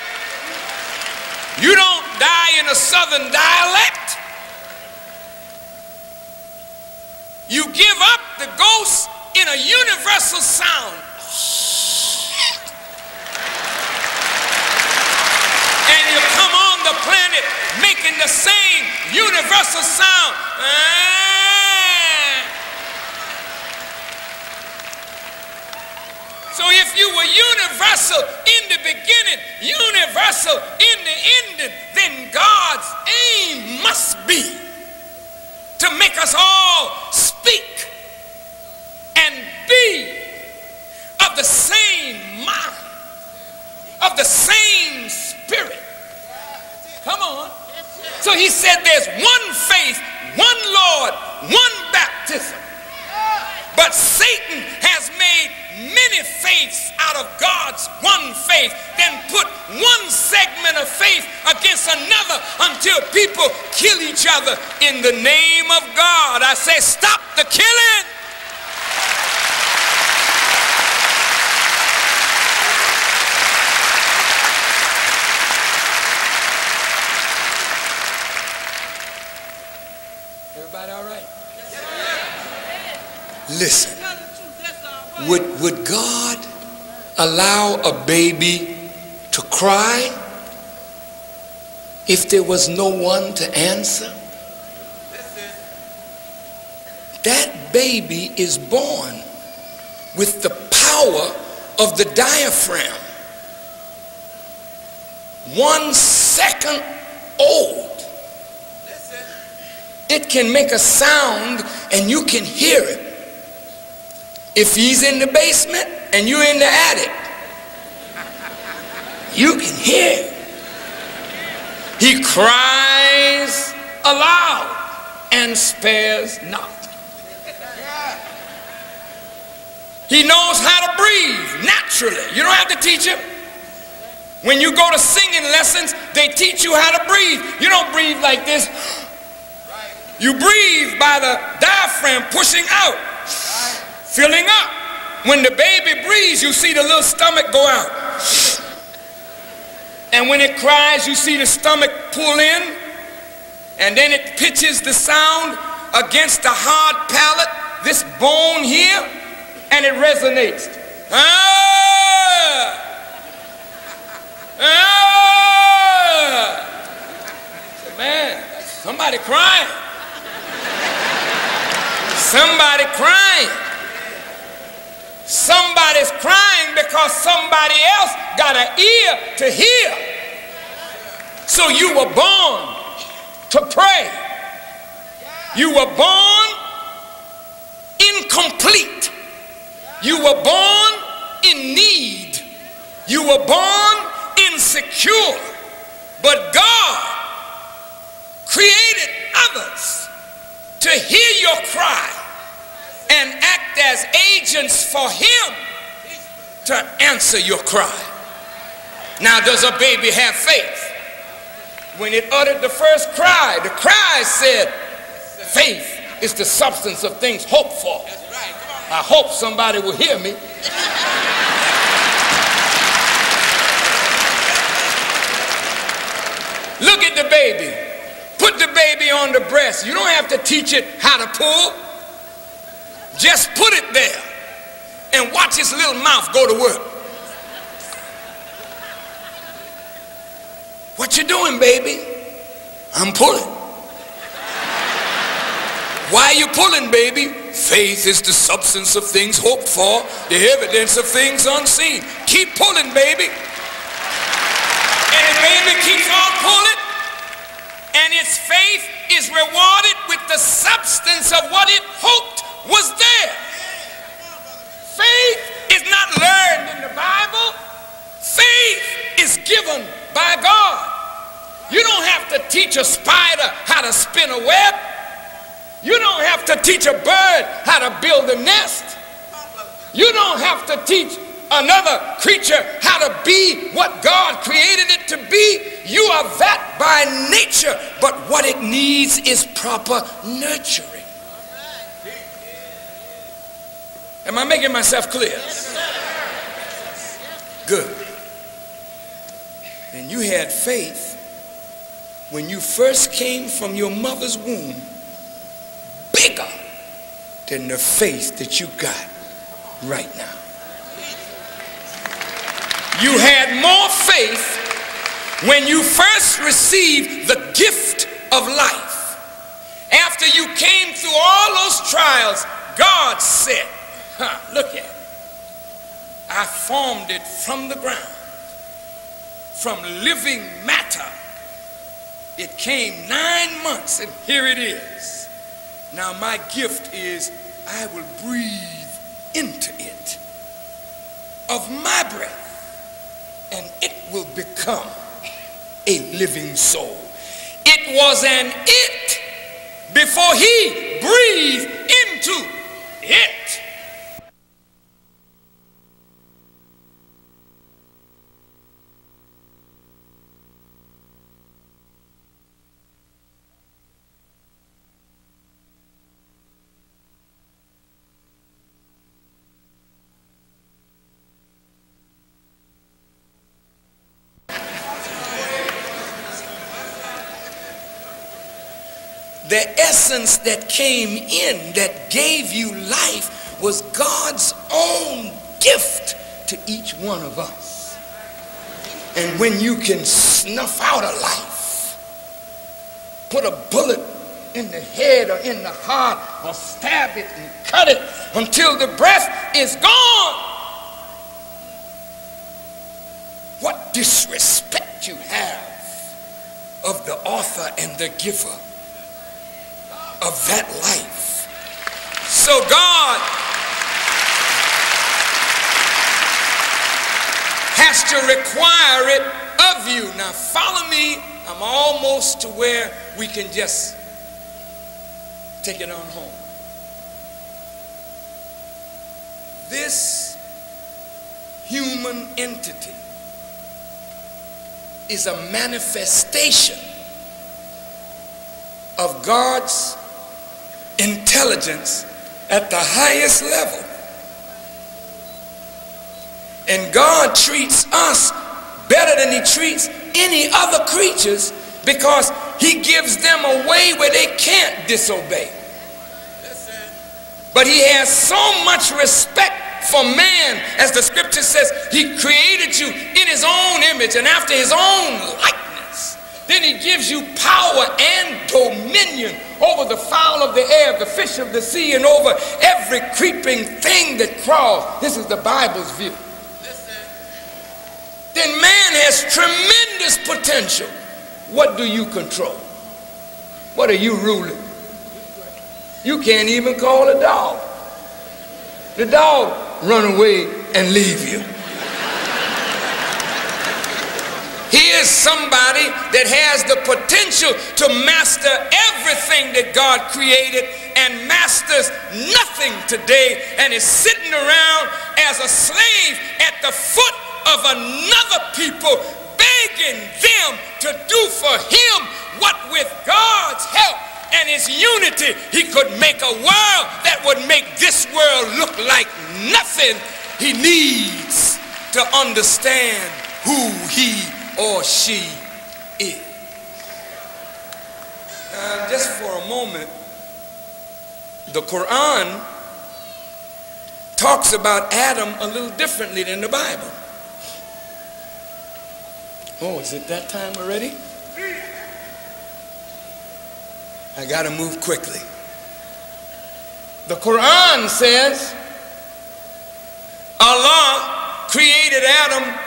[SPEAKER 13] You don't die in a southern dialect. You give up the ghost in a universal sound. And you come on the planet making the same universal sound. So if you were universal in the beginning, universal in the ending, then God's aim must be to make us all speak and be of the same mind, of the same spirit. Come on. So he said there's one faith, one Lord, one baptism. But Satan has made many faiths out of God's one faith, then put one segment of faith against another until people kill each other in the name of God. I say, stop the killing. Everybody all right? Listen, would God allow a baby to cry if there was no one to answer? That baby is born with the power of the diaphragm. 1 second old. It can make a sound and you can hear it. If he's in the basement and you're in the attic, you can hear it. He cries aloud and spares not. He knows how to breathe naturally. You don't have to teach him. When you go to singing lessons, they teach you how to breathe. You don't breathe like this. You breathe by the diaphragm pushing out, filling up. When the baby breathes, you see the little stomach go out. And when it cries, you see the stomach pull in, and then it pitches the sound against the hard palate, this bone here, and it resonates. Ah! Ah! So, man, somebody crying. Somebody crying. Somebody's crying because somebody else got an ear to hear. So you were born to pray. You were born incomplete. You were born in need. You were born insecure. But God created others to hear your cry and act as agents for him to answer your cry. Now, does a baby have faith? When it uttered the first cry, the cry said, faith is the substance of things hoped for. I hope somebody will hear me. Look at the baby. Put the baby on the breast. You don't have to teach it how to pull. Just put it there and watch his little mouth go to work. What you doing, baby? I'm pulling. Why are you pulling, baby? Faith is the substance of things hoped for, the evidence of things unseen. Keep pulling, baby. And the baby keeps on pulling. rewarded with the substance of what it hoped was there. Faith is not learned in the Bible. Faith is given by God. You don't have to teach a spider how to spin a web. You don't have to teach a bird how to build a nest. You don't have to teach another creature how to be what God created it to be. You are that by nature, but what it needs is proper nurturing. Am I making myself clear? Good. And you had faith when you first came from your mother's womb, bigger than the faith that you got right now. You had more faith when you first received the gift of life. After you came through all those trials, God said, look at it. I formed it from the ground, from living matter. It came 9 months, and here it is. Now my gift is I will breathe into it of my breath, and it will become a living soul. It was an it before he breathed into it. The essence that came in that gave you life was God's own gift to each one of us. And when you can snuff out a life, put a bullet in the head or in the heart or stab it and cut it until the breath is gone, what disrespect you have of the author and the giver of that life. So God has to require it of you. Now follow me. I'm almost to where we can just take it on home. This human entity is a manifestation of God's intelligence at the highest level. And God treats us better than he treats any other creatures because he gives them a way where they can't disobey. But he has so much respect for man, as the scripture says, he created you in his own image and after his own likeness. Then he gives you power and dominion over the fowl of the air, the fish of the sea, and over every creeping thing that crawls. This is the Bible's view. Then man has tremendous potential. What do you control? What are you ruling? You can't even call a dog. The dog run away and leave you. Here's somebody that has the potential to master everything that God created and masters nothing today and is sitting around as a slave at the foot of another people, begging them to do for him what with God's help and his unity he could make a world that would make this world look like nothing. He needs to understand who he or she is. Just for a moment, the Quran talks about Adam a little differently than the Bible. Oh, is it that time already? I gotta move quickly. The Quran says Allah created Adam.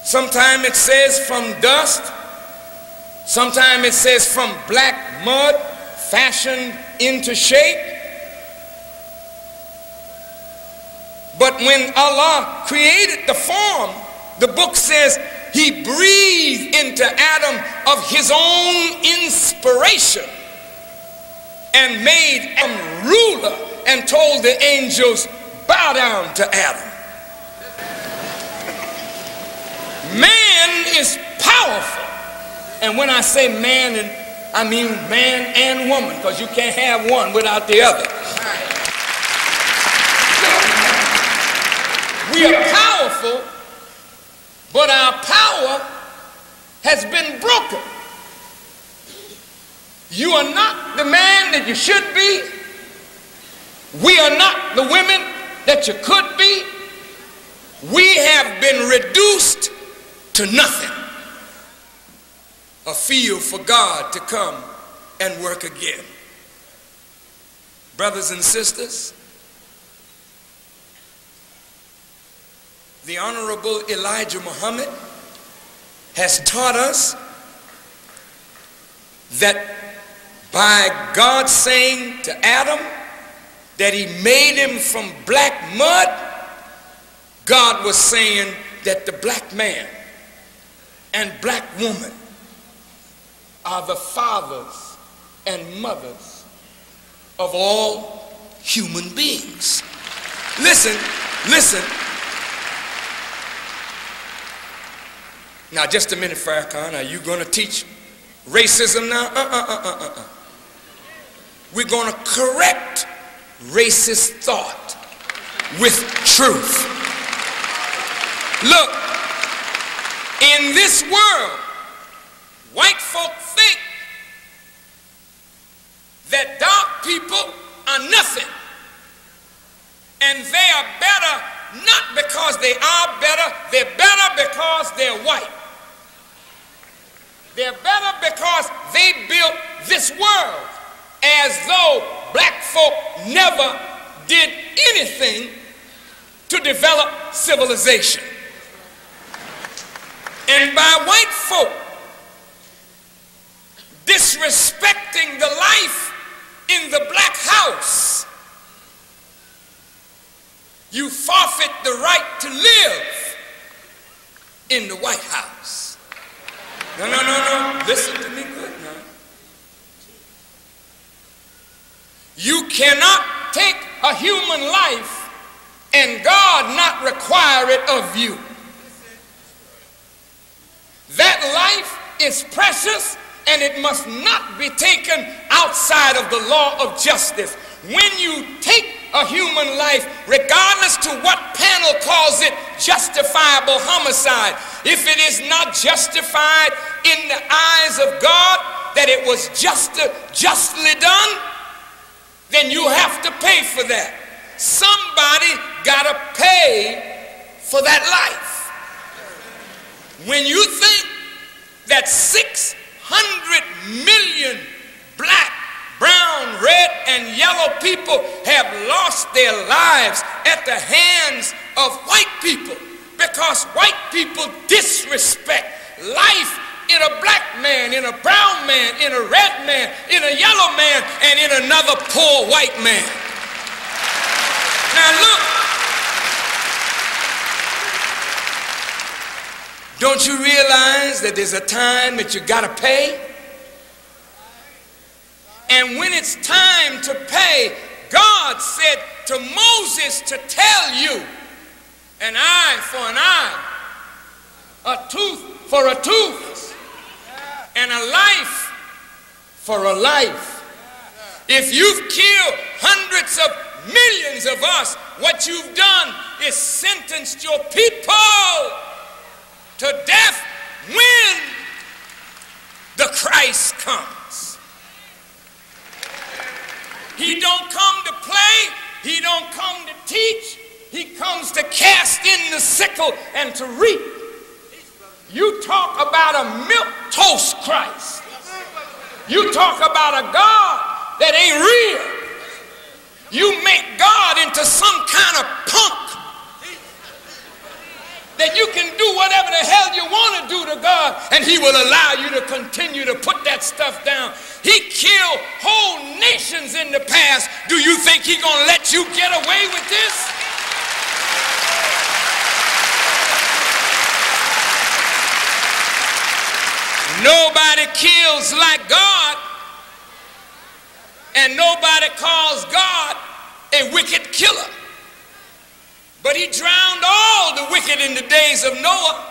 [SPEAKER 13] Sometimes it says from dust. Sometimes it says from black mud fashioned into shape. But when Allah created the form, the book says he breathed into Adam of his own inspiration and made him ruler and told the angels, bow down to Adam. Man is powerful. And when I say man, I mean man and woman, because you can't have one without the other. We are powerful, but our power has been broken. You are not the man that you should be. We are not the women that you could be. We have been reduced to nothing. A field for God to come and work again. Brothers and sisters, the Honorable Elijah Muhammad has taught us that by God saying to Adam that he made him from black mud, God was saying that the black man and black woman are the fathers and mothers of all human beings. Listen, listen. Now, just a minute, Farrakhan. Are you going to teach racism now? We're going to correct racist thought with truth. Look, in this world, white folk think that dark people are nothing, and they are better not because they are better, they're better because they're white. They're better because they built this world as though black folk never did anything to develop civilization. And by white folk disrespecting the life in the black house, you forfeit the right to live in the White House. No. Listen to me good now. You cannot take a human life and God not require it of you. That life is precious and it must not be taken outside of the law of justice. When you take a human life, regardless to what panel calls it justifiable homicide, if it is not justified in the eyes of God that it was justly done, then you have to pay for that. Somebody gotta pay for that life. When you think that 600 million black, brown, red, and yellow people have lost their lives at the hands of white people because white people disrespect life in a black man, in a brown man, in a red man, in a yellow man, and in another poor white man. Now look, don't you realize that there's a time that you gotta pay? And when it's time to pay, God said to Moses to tell you, an eye for an eye, a tooth for a tooth, and a life for a life. If you've killed hundreds of millions of us, what you've done is sentenced your people to death when the Christ comes. He don't come to play, he don't come to teach, he comes to cast in the sickle and to reap. You talk about a milquetoast Christ. You talk about a God that ain't real. You make God into some kind of punk that you can do whatever the hell you want to do to God, and he will allow you to continue to put that stuff down. He killed whole nations in the past. Do you think he's going to let you get away with this? Nobody kills like God, and nobody calls God a wicked killer. But he drowned all the wicked in the days of Noah,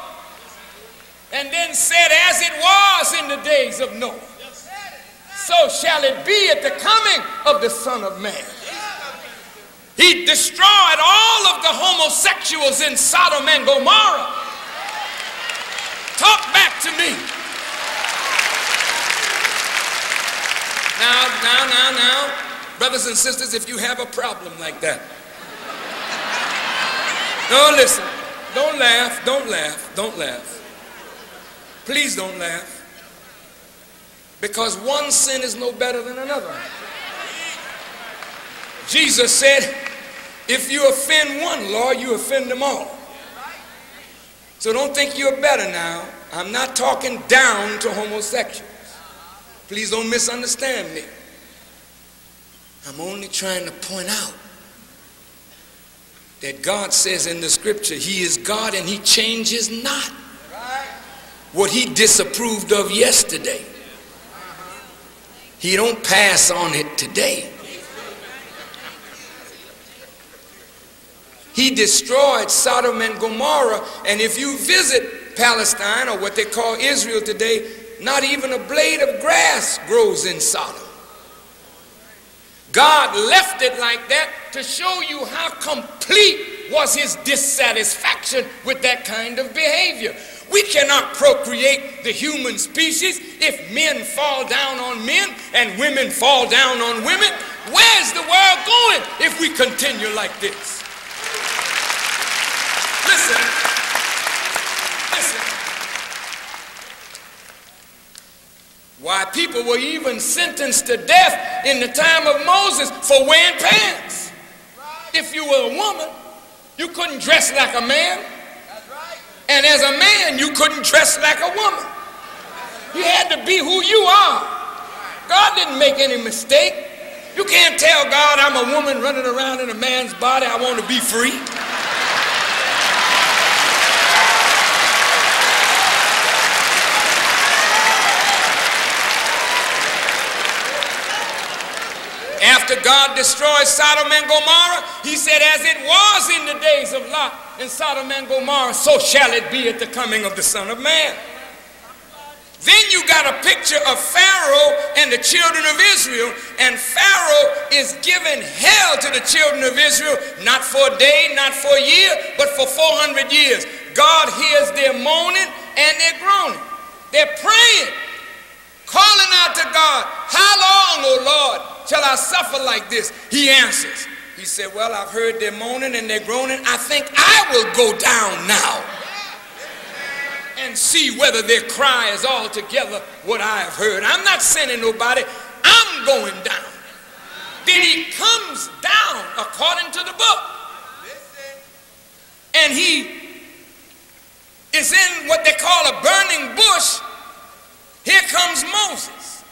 [SPEAKER 13] and then said, as it was in the days of Noah, so shall it be at the coming of the Son of Man. He destroyed all of the homosexuals in Sodom and Gomorrah. Talk back to me. Now, brothers and sisters, if you have a problem like that, no, listen, don't laugh, don't laugh, don't laugh. Please don't laugh. Because one sin is no better than another. Jesus said, if you offend one, Lord, you offend them all. So don't think you're better now. I'm not talking down to homosexuals. Please don't misunderstand me. I'm only trying to point out that God says in the scripture, he is God and he changes not. What he disapproved of yesterday, he don't pass on it today. He destroyed Sodom and Gomorrah, and if you visit Palestine, or what they call Israel today, not even a blade of grass grows in Sodom. God left it like that to show you how complete was his dissatisfaction with that kind of behavior. We cannot procreate the human species if men fall down on men and women fall down on women. Where's the world going if we continue like this? Listen. Why, people were even sentenced to death in the time of Moses for wearing pants. If you were a woman, you couldn't dress like a man. And as a man, you couldn't dress like a woman. You had to be who you are. God didn't make any mistake. You can't tell God, I'm a woman running around in a man's body, I want to be free. After God destroyed Sodom and Gomorrah, he said, as it was in the days of Lot in Sodom and Gomorrah, so shall it be at the coming of the Son of Man. Then you got a picture of Pharaoh and the children of Israel, and Pharaoh is giving hell to the children of Israel, not for a day, not for a year, but for 400 years. God hears their moaning and their groaning. They're praying, calling out to God, how long, O Lord, shall I suffer like this? He answers. He said, well, I've heard their moaning and their groaning. I think I will go down now and see whether their cry is altogether what I have heard. I'm not sending nobody. I'm going down. Then he comes down according to the book. And he is in what they call a burning bush. Here comes Moses.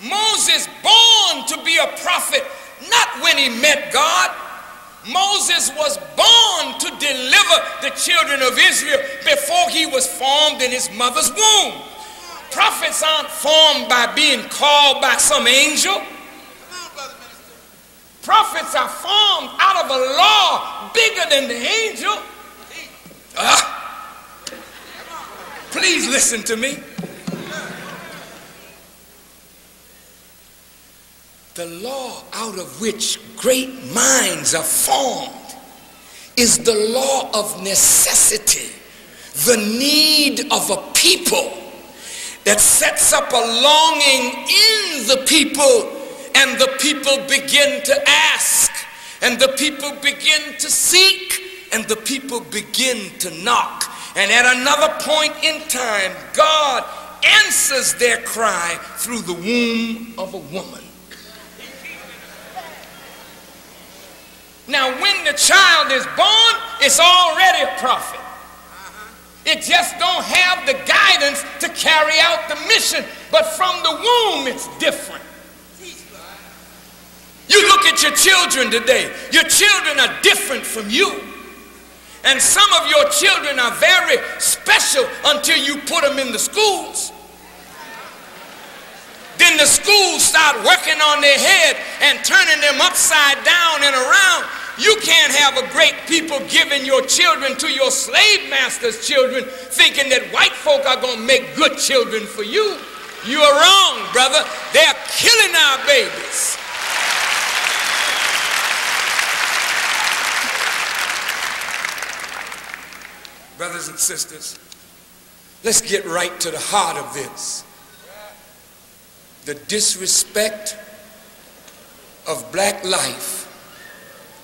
[SPEAKER 13] Moses born to be a prophet, not when he met God. Moses was born to deliver the children of Israel before he was formed in his mother's womb. Prophets aren't formed by being called by some angel. Prophets are formed out of a law bigger than the angel. Please listen to me. The law out of which great minds are formed is the law of necessity, the need of a people that sets up a longing in the people, and the people begin to ask, and the people begin to seek, and the people begin to knock. And at another point in time, God answers their cry through the womb of a woman. Now, when the child is born, it's already a prophet. They just don't have the guidance to carry out the mission. But from the womb, it's different. You look at your children today. Your children are different from you. And some of your children are very special until you put them in the schools. Then the schools start working on their head and turning them upside down and around. You can't have a great people giving your children to your slave master's children thinking that white folk are going to make good children for you. You are wrong, brother. They're killing our babies. Brothers and sisters, let's get right to the heart of this. The disrespect of black life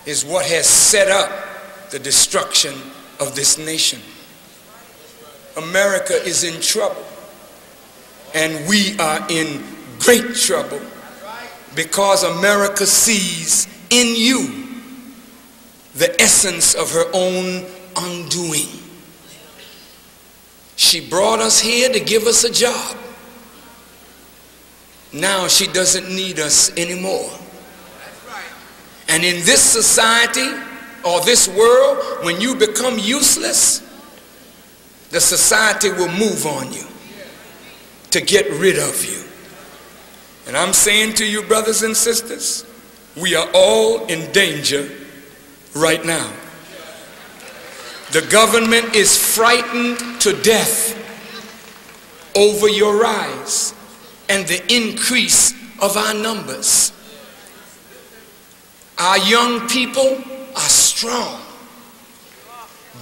[SPEAKER 13] is what has set up the destruction of this nation. America is in trouble, and we are in great trouble because America sees in you the essence of her own undoing. She brought us here to give us a job. Now she doesn't need us anymore. And in this society or this world, when you become useless, the society will move on you to get rid of you. And I'm saying to you, brothers and sisters, we are all in danger right now. The government is frightened to death over your rise and the increase of our numbers. Our young people are strong,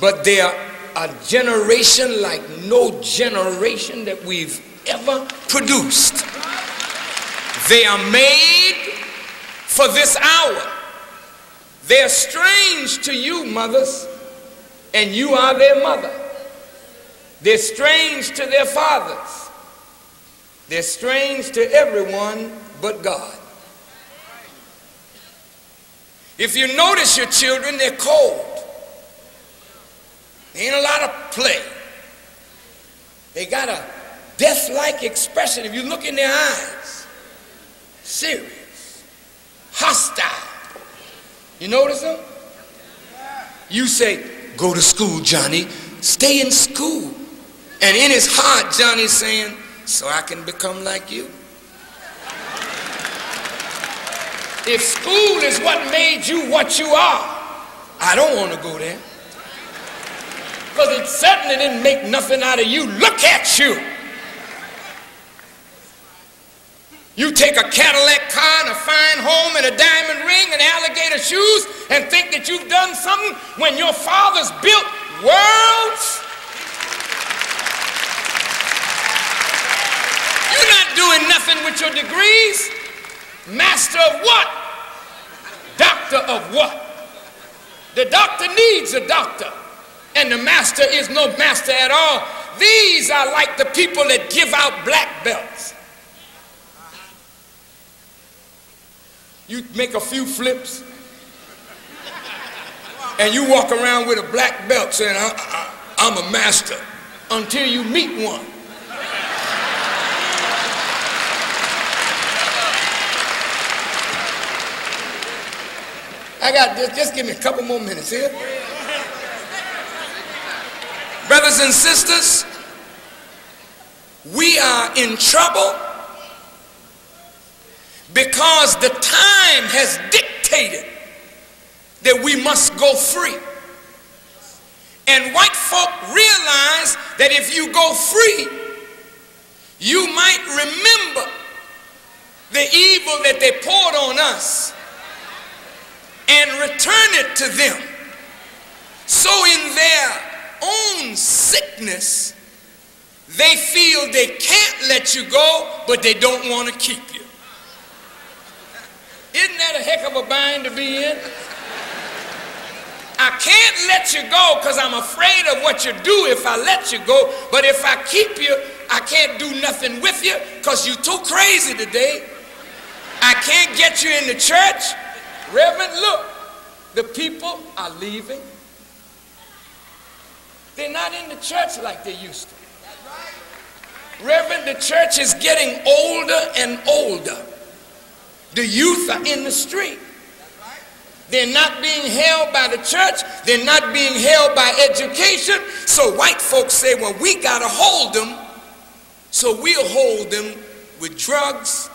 [SPEAKER 13] but they are a generation like no generation that we've ever produced. They are made for this hour. They're strange to you, mothers, and you are their mother. They're strange to their fathers. They're strange to everyone but God. If you notice your children, they're cold. There ain't a lot of play. They got a death-like expression. If you look in their eyes, serious, hostile. You notice them? You say, go to school, Johnny. Stay in school. And in his heart, Johnny's saying, so I can become like you. If school is what made you what you are, I don't want to go there. Because it certainly didn't make nothing out of you. Look at you. You take a Cadillac car and a fine home and a diamond ring and alligator shoes and think that you've done something when your fathers built worlds. You're not doing nothing with your degrees. Master of what? Doctor of what? The doctor needs a doctor, and the master is no master at all. These are like the people that give out black belts. You make a few flips, and you walk around with a black belt saying, I'm a master, until you meet one. I got this. Just give me a couple more minutes here. Brothers and sisters, we are in trouble because the time has dictated that we must go free. And white folk realize that if you go free, you might remember the evil that they poured on us and return it to them. So in their own sickness, they feel they can't let you go, but they don't want to keep you. Isn't that a heck of a bind to be in? I can't let you go because I'm afraid of what you do if I let you go, but if I keep you, I can't do nothing with you because you're too crazy today. I can't get you in the church. Reverend, look, the people are leaving. They're not in the church like they used to. Reverend, the church is getting older and older. The youth are in the street. They're not being held by the church. They're not being held by education. So white folks say, well, we got to hold them. So we'll hold them with drugs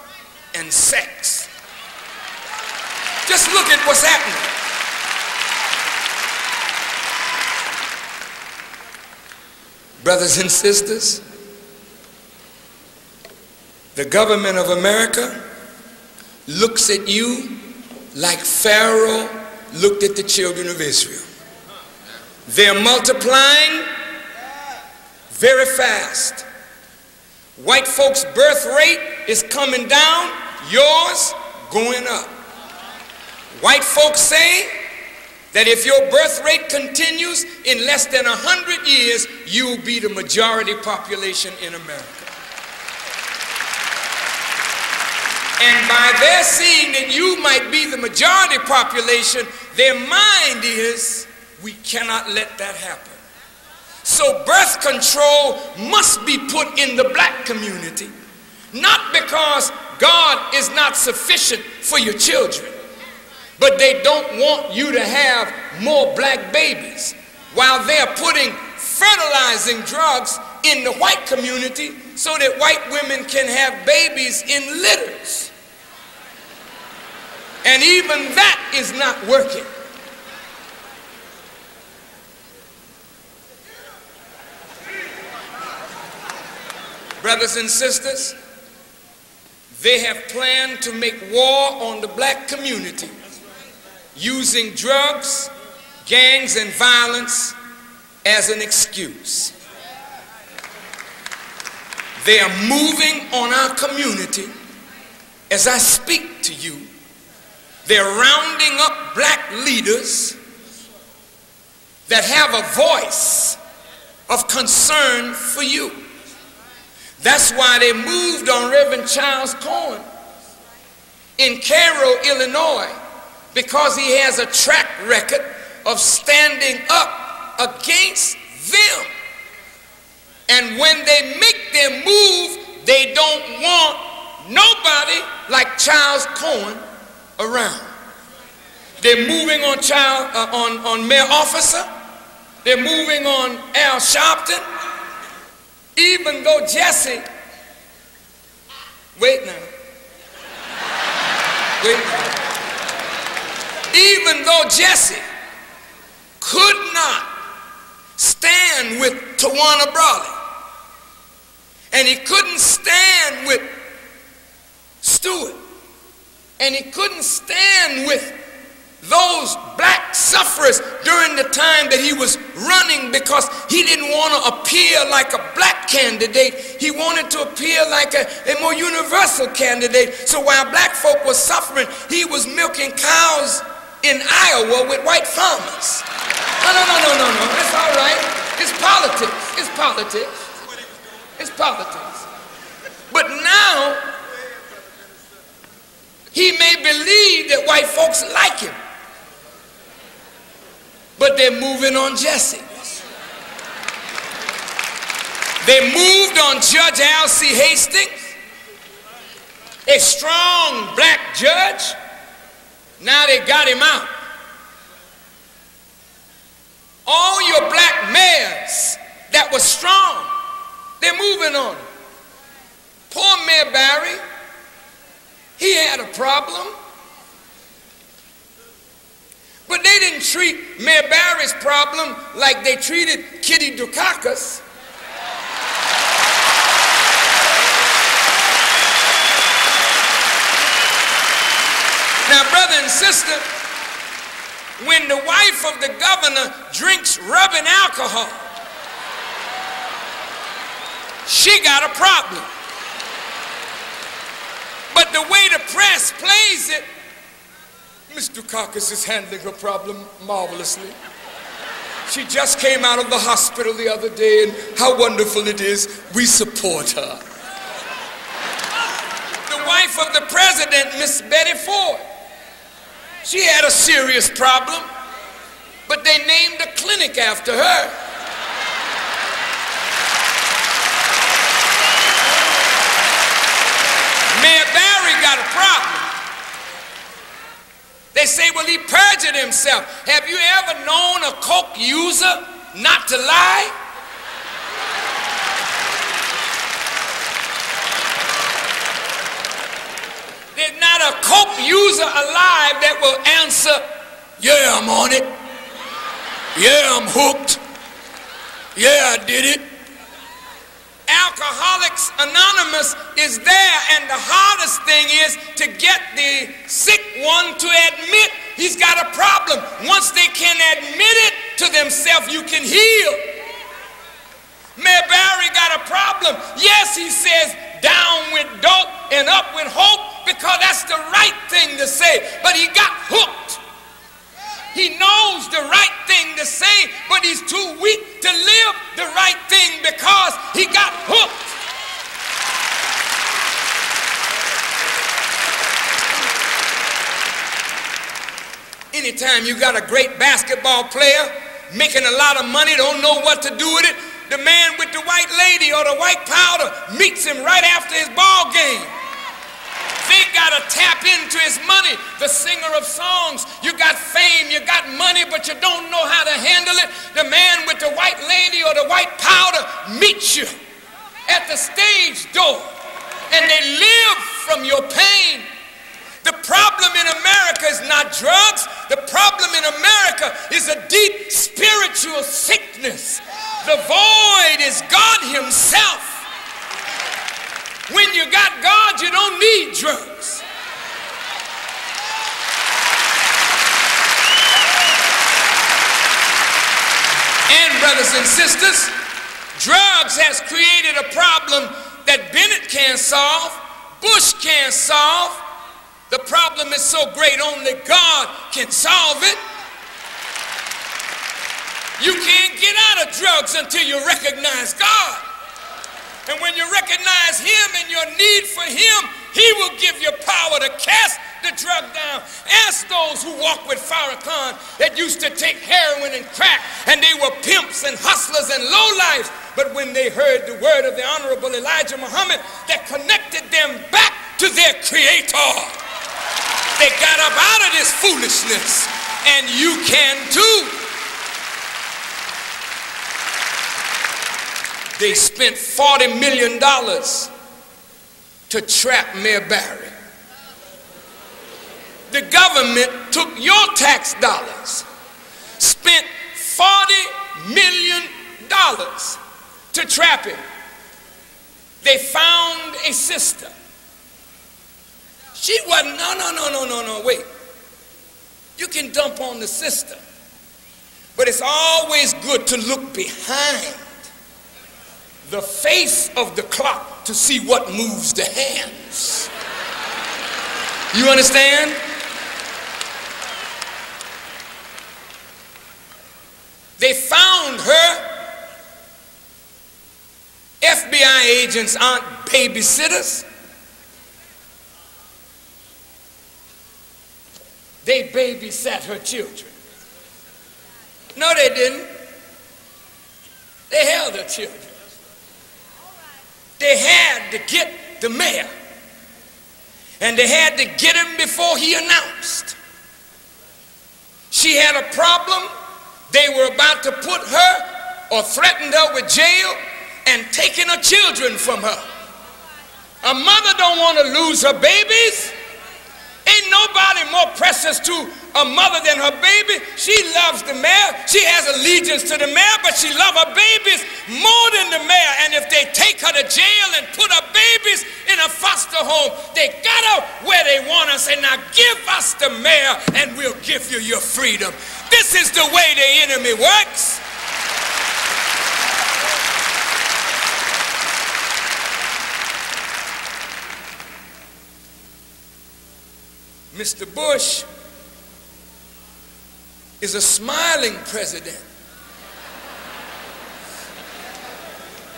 [SPEAKER 13] and sex. Just look at what's happening. Brothers and sisters, the government of America looks at you like Pharaoh looked at the children of Israel. They're multiplying very fast. White folks' birth rate is coming down, yours going up. White folks say that if your birth rate continues, in less than 100 years, you'll be the majority population in America. And by their seeing that you might be the majority population, their mind is, we cannot let that happen. So birth control must be put in the black community, not because God is not sufficient for your children, but they don't want you to have more black babies, while they're putting fertilizing drugs in the white community so that white women can have babies in litters. And even that is not working. Brothers and sisters, they have planned to make war on the black community using drugs, gangs, and violence as an excuse. They are moving on our community as I speak to you. They're rounding up black leaders that have a voice of concern for you. That's why they moved on Reverend Charles Cohen in Cairo, Illinois, because he has a track record of standing up against them. And when they make their move, they don't want nobody like Charles Cohen around. They're moving on on Mayor Officer. They're moving on Al Sharpton. Even though Jesse, wait now. Even though Jesse could not stand with Tawana Brawley, and he couldn't stand with Stewart, and he couldn't stand with those black sufferers during the time that he was running, because he didn't want to appear like a black candidate. He wanted to appear like a more universal candidate. So while black folk was suffering, he was milking cows in Iowa with white farmers. No. It's all right. It's politics. It's politics. It's politics. But now, he may believe that white folks like him, but they're moving on Jesse. They moved on Judge Alcee Hastings, a strong black judge. Now they got him out. All your black mayors that were strong, they're moving on. Poor Mayor Barry, he had a problem. But they didn't treat Mayor Barry's problem like they treated Kitty Dukakis. Now, brother and sister, when the wife of the governor drinks rubbing alcohol, she got a problem. But the way the press plays it, Ms. Dukakis is handling her problem marvelously. She just came out of the hospital the other day, and how wonderful it is. We support her. The wife of the president, Miss Betty Ford, she had a serious problem, but they named a clinic after her. They say, well, he perjured himself. Have you ever known a coke user not to lie? There's not a coke user alive that will answer, yeah, I'm on it. Yeah, I'm hooked. Yeah, I did it. Alcoholics Anonymous is there, and the hardest thing is to get the sick one to admit he's got a problem. Once they can admit it to themselves, you can heal. Mayor Barry got a problem. Yes, he says down with dope and up with hope because that's the right thing to say, but he got hooked. He knows the right thing to say, but he's too weak to live the right thing because he got hooked. Anytime you got a great basketball player making a lot of money, don't know what to do with it, the man with the white lady or the white powder meets him right after his ball game. They gotta tap into his money. The singer of songs, you got fame, you got money, but you don't know how to handle it. The man with the white lady or the white powder meets you at the stage door, and they live from your pain. The problem in America is not drugs. The problem in America is a deep spiritual sickness. The void is God himself. When you got God, you don't need drugs. And brothers and sisters, drugs has created a problem that Bennett can't solve, Bush can't solve. The problem is so great, only God can solve it. You can't get out of drugs until you recognize God. And when you recognize him and your need for him, he will give you power to cast the drug down. Ask those who walk with Farrakhan that used to take heroin and crack, and they were pimps and hustlers and lowlifes. But when they heard the word of the Honorable Elijah Muhammad that connected them back to their Creator, they got up out of this foolishness, and you can too. They spent $40 million to trap Mayor Barry. The government took your tax dollars, spent $40 million to trap him. They found a sister. She wasn't, no, wait. You can dump on the sister, but it's always good to look behind the face of the clock to see what moves the hands. You understand? They found her. FBI agents aren't babysitters. They babysat her children. No, they didn't. They held her children. They had to get the mayor, and they had to get him before he announced. She had a problem. They were about to put her or threatened her with jail and taking her children from her. A mother don't want to lose her babies. Ain't nobody more precious to a mother than her baby. She loves the mayor. She has allegiance to the mayor, but she loves her babies more than the mayor. And if they take her to jail and put her babies in a foster home, they got her where they want her. Say, now give us the mayor and we'll give you your freedom. This is the way the enemy works. Mr. Bush is a smiling president,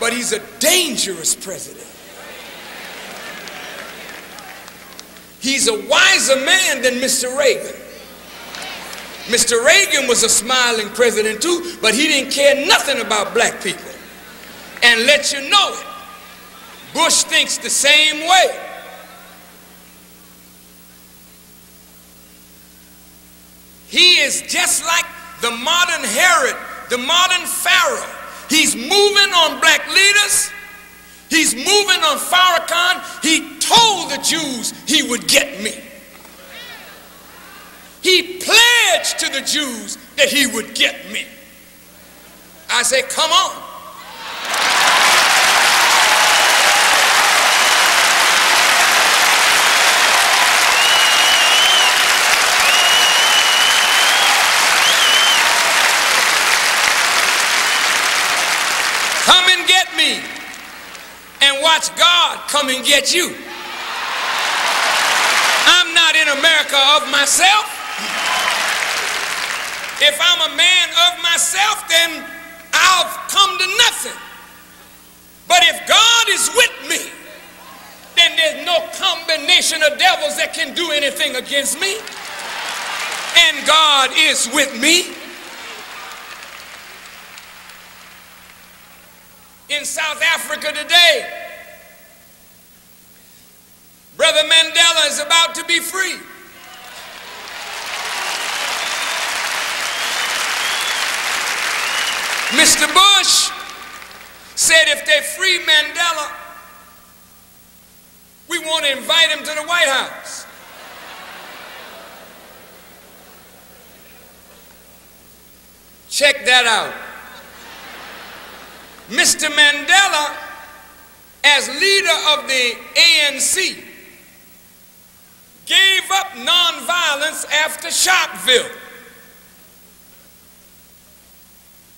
[SPEAKER 13] but he's a dangerous president. He's a wiser man than Mr. Reagan. Mr. Reagan was a smiling president too, but he didn't care nothing about black people and let you know it. Bush thinks the same way. He is just like the modern Herod, the modern Pharaoh. He's moving on black leaders. He's moving on Farrakhan. He told the Jews he would get me. He pledged to the Jews that he would get me. I say, come on. Come and get me, and watch God come and get you. I'm not in America of myself. If I'm a man of myself, then I'll come to nothing. But if God is with me, then there's no combination of devils that can do anything against me. And God is with me. In South Africa today, Brother Mandela is about to be free. Mr. Bush said if they free Mandela, we want to invite him to the White House. Check that out. Mr. Mandela, as leader of the ANC, gave up nonviolence after Sharpeville.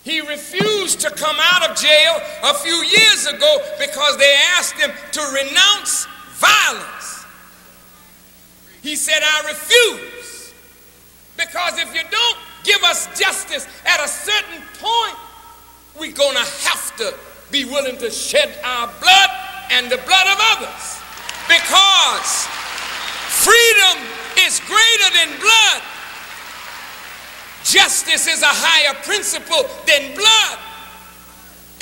[SPEAKER 13] He refused to come out of jail a few years ago because they asked him to renounce violence. He said, I refuse, because if you don't give us justice at a certain point, we're going to have to be willing to shed our blood and the blood of others, because freedom is greater than blood. Justice is a higher principle than blood.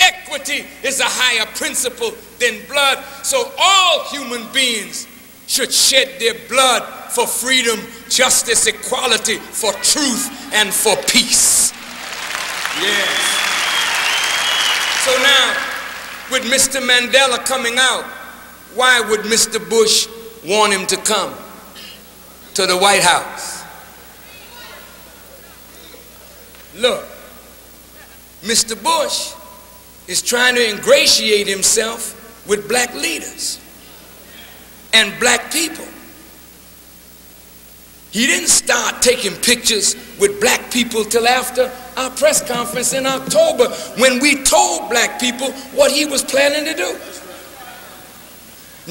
[SPEAKER 13] Equity is a higher principle than blood. So all human beings should shed their blood for freedom, justice, equality, for truth, and for peace. Yes. So now, with Mr. Mandela coming out, why would Mr. Bush want him to come to the White House? Look, Mr. Bush is trying to ingratiate himself with black leaders and black people. He didn't start taking pictures with black people till after our press conference in October, when we told black people what he was planning to do.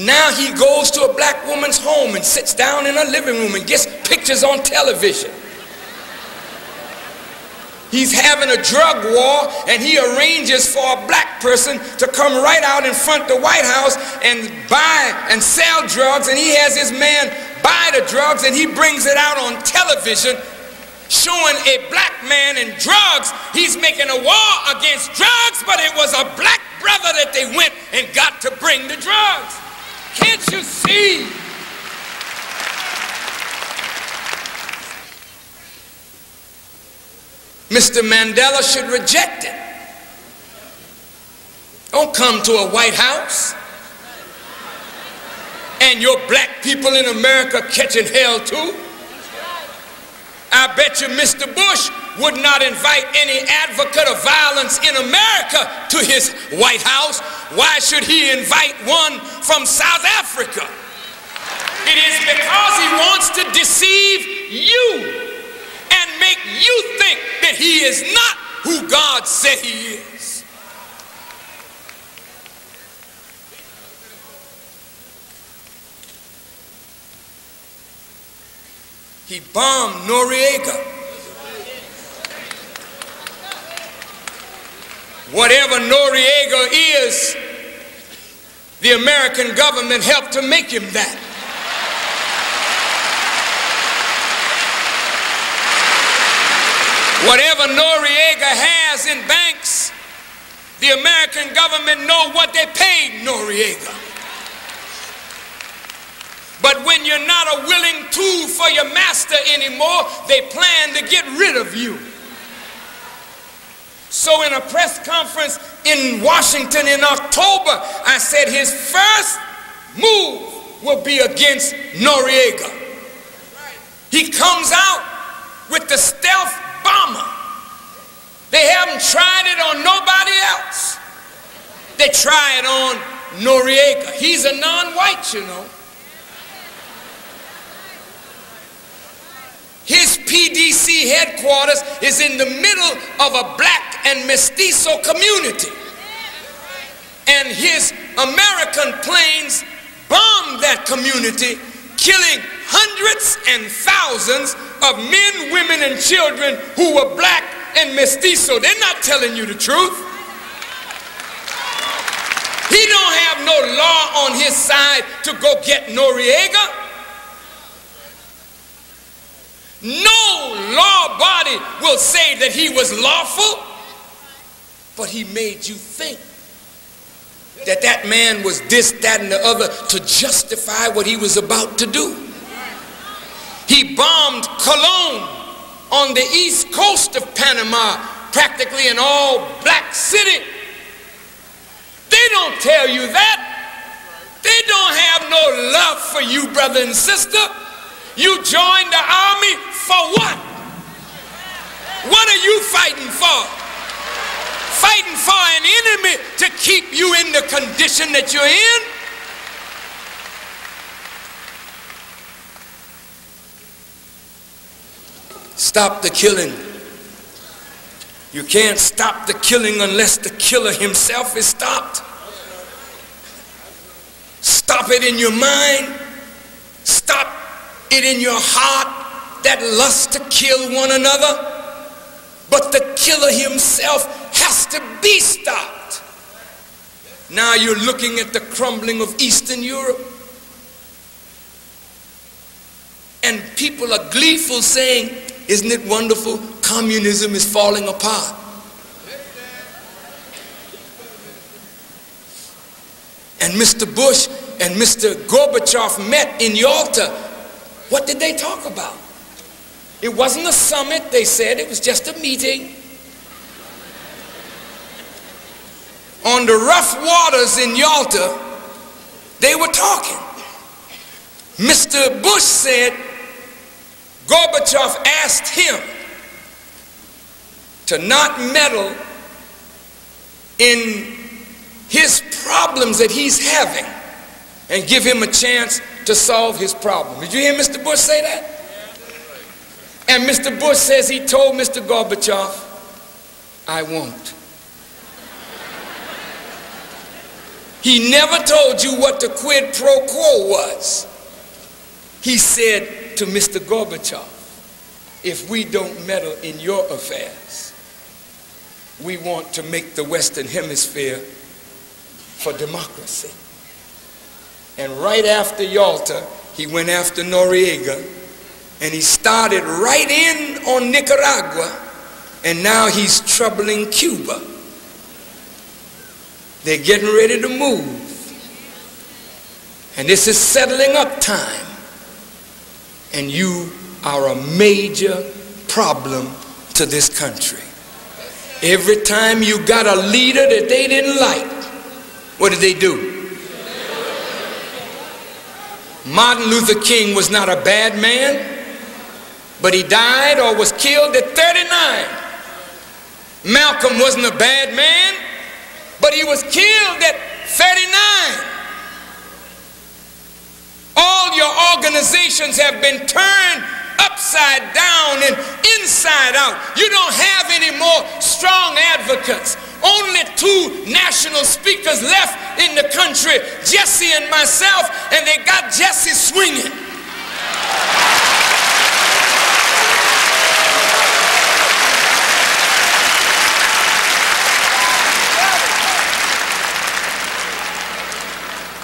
[SPEAKER 13] Now he goes to a black woman's home and sits down in her living room and gets pictures on television. He's having a drug war, and he arranges for a black person to come right out in front of the White House and buy and sell drugs, and he has his man buy the drugs, and he brings it out on television showing a black man and drugs. He's making a war against drugs, but it was a black brother that they went and got to bring the drugs. Can't you see? Mr. Mandela should reject it. Don't come to a White House and your black people in America catching hell too. I bet you Mr. Bush would not invite any advocate of violence in America to his White House. Why should he invite one from South Africa? It is because he wants to deceive you and make you think that he is not who God said he is. He bombed Noriega. Whatever Noriega is, the American government helped to make him that. Whatever Noriega has in banks, the American government know what they paid Noriega. But when and you're not a willing tool for your master anymore, they plan to get rid of you. So in a press conference in Washington in October, I said his first move will be against Noriega. He comes out with the stealth bomber. They haven't tried it on nobody else. They try it on Noriega. He's a non-white, you know. His PDC headquarters is in the middle of a black and mestizo community. And his American planes bombed that community, killing hundreds and thousands of men, women, and children who were black and mestizo. They're not telling you the truth. He don't have no law on his side to go get Noriega. No law body will say that he was lawful, but he made you think that that man was this, that, and the other to justify what he was about to do. He bombed Cologne on the east coast of Panama, practically an all-black city. They don't tell you that. They don't have no love for you, brother and sister. You joined the army for what? What are you fighting for? Fighting for an enemy to keep you in the condition that you're in? Stop the killing. You can't stop the killing unless the killer himself is stopped. Stop it in your mind. Stop it in your heart, that lust to kill one another. But the killer himself has to be stopped. Now you're looking at the crumbling of Eastern Europe. And people are gleeful saying, isn't it wonderful? Communism is falling apart. And Mr. Bush and Mr. Gorbachev met in Yalta. What did they talk about? It wasn't a summit, they said. It was just a meeting. On the rough waters in Yalta, they were talking. Mr. Bush said Gorbachev asked him to not meddle in his problems that he's having and give him a chance to solve his problem. Did you hear Mr. Bush say that? And Mr. Bush says he told Mr. Gorbachev, I won't. He never told you what the quid pro quo was. He said to Mr. Gorbachev, if we don't meddle in your affairs, we want to make the Western Hemisphere for democracy. And right after Yalta, he went after Noriega, and he started right in on Nicaragua, and now he's troubling Cuba. They're getting ready to move. And this is settling up time. And you are a major problem to this country. Every time you got a leader that they didn't like, what did they do? Martin Luther King was not a bad man, but he died or was killed at 39. Malcolm wasn't a bad man, but he was killed at 39. All your organizations have been turned upside down and inside out. You don't have any more strong advocates. Only 2 national speakers left in the country, Jesse and myself, and they got Jesse swinging.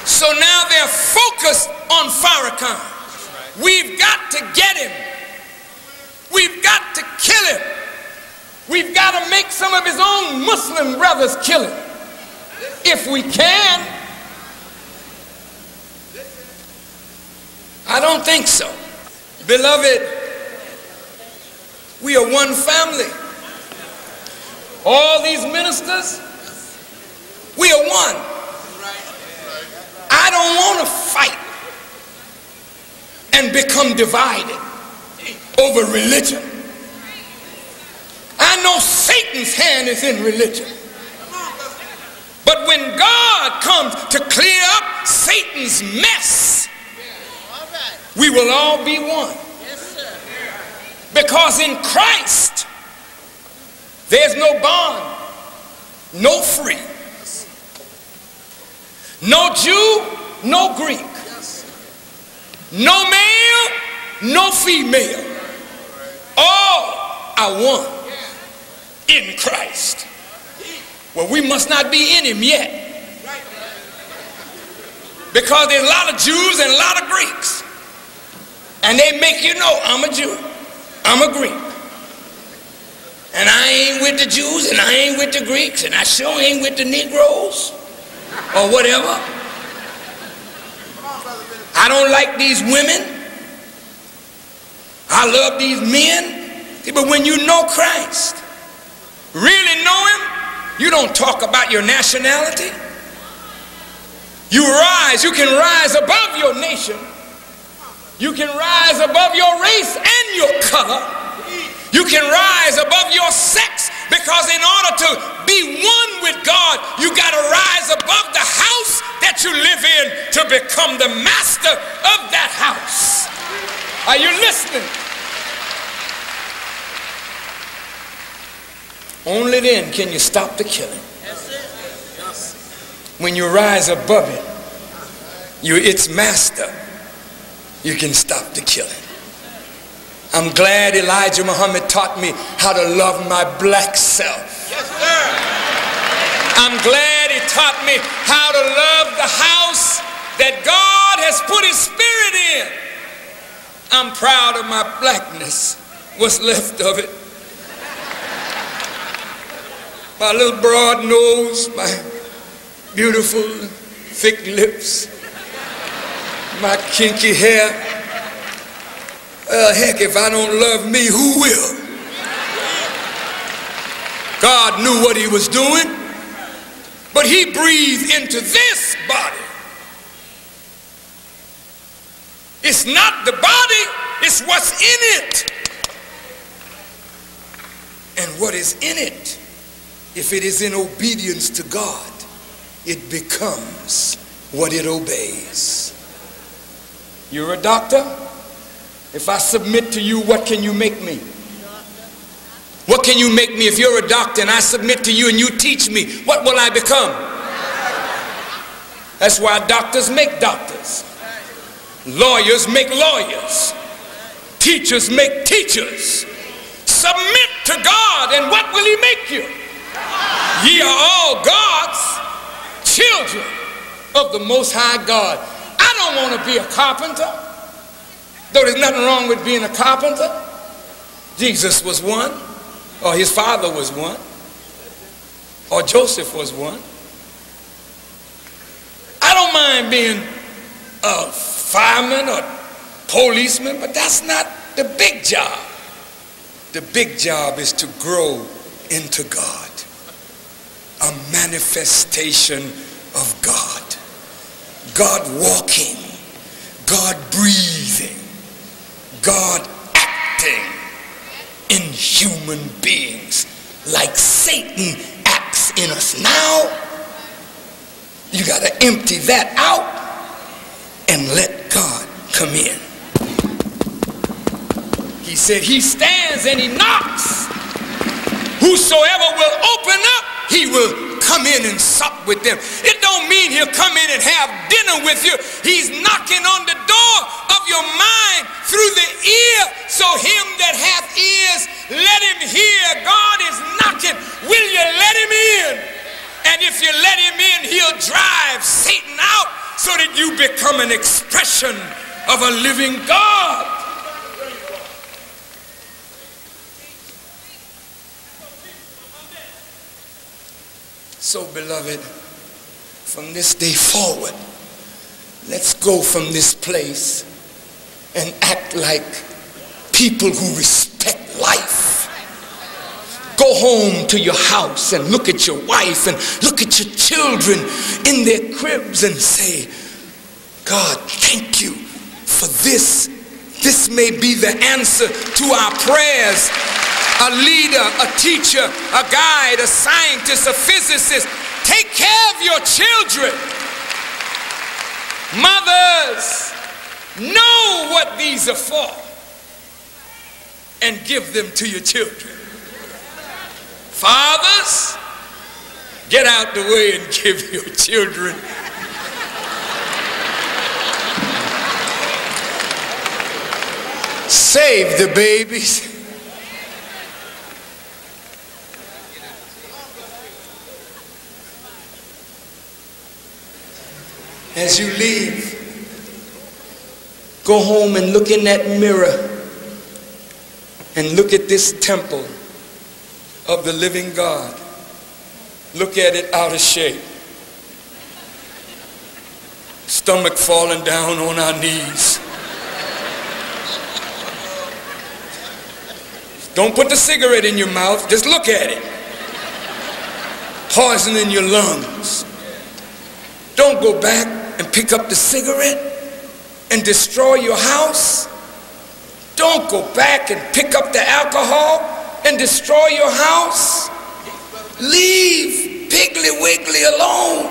[SPEAKER 13] So now they're focused on Farrakhan. We've got to get him. We've got to kill him. We've got to make some of his own Muslim brothers kill him. If we can. I don't think so. Beloved, we are one family. All these ministers, we are one. I don't want to fight and become divided over religion. I know Satan's hand is in religion. But when God comes to clear up Satan's mess, we will all be one. Because in Christ, there's no bond, no free, no Jew, no Greek, no male, no female. All are one in Christ. Well, we must not be in him yet. Because there's a lot of Jews and a lot of Greeks. And they make you know, I'm a Jew, I'm a Greek. And I ain't with the Jews and I ain't with the Greeks and I sure ain't with the Negroes or whatever. I don't like these women. I love these men. But when you know Christ, really know him, you don't talk about your nationality. You rise, you can rise above your nation. You can rise above your race and your color. You can rise above your sex, because in order to be one with God, you got to rise above the house that you live in to become the master of that house. Are you listening? Only then can you stop the killing. When you rise above it, you're its master, you can stop the killing. I'm glad Elijah Muhammad taught me how to love my black self. Yes, sir. I'm glad he taught me how to love the house that God has put his spirit in. I'm proud of my blackness, what's left of it. My little broad nose, my beautiful thick lips, my kinky hair. Well, heck, if I don't love me, who will? God knew what he was doing, but he breathed into this body. It's not the body, it's what's in it. And what is in it, if it is in obedience to God, it becomes what it obeys. You're a doctor? If I submit to you, what can you make me? What can you make me? If you're a doctor and I submit to you and you teach me, what will I become? That's why doctors make doctors. Lawyers make lawyers. Teachers make teachers. Submit to God, and what will he make you? Ye are all God's children of the Most High God. I don't want to be a carpenter, though there's nothing wrong with being a carpenter. Jesus was one, or his father was one, or Joseph was one. I don't mind being a fireman or policeman, but that's not the big job. The big job is to grow into God, a manifestation of God. God walking, God breathing, God acting in human beings like Satan acts in us now. You got to empty that out and let God come in. He said he stands and he knocks. Whosoever will open up, he will come in and sup with them. It don't mean he'll come in and have dinner with you. He's knocking on the door of your mind through the ear. So him that hath ears, let him hear. God is knocking. Will you let him in? And if you let him in, he'll drive Satan out so that you become an expression of a living God. So, beloved, from this day forward, let's go from this place and act like people who respect life. Go home to your house and look at your wife and look at your children in their cribs and say, God, thank you for this. This may be the answer to our prayers. A leader, a teacher, a guide, a scientist, a physicist. Take care of your children. Mothers, know what these are for and give them to your children. Fathers, get out the way and give your children. Save the babies. As you leave, go home and look in that mirror and look at this temple of the living God. Look at it out of shape. Stomach falling down on our knees. Don't put the cigarette in your mouth, just look at it. Poison in your lungs. Don't go back and pick up the cigarette and destroy your house. Don't go back and pick up the alcohol and destroy your house. Leave Piggly Wiggly alone.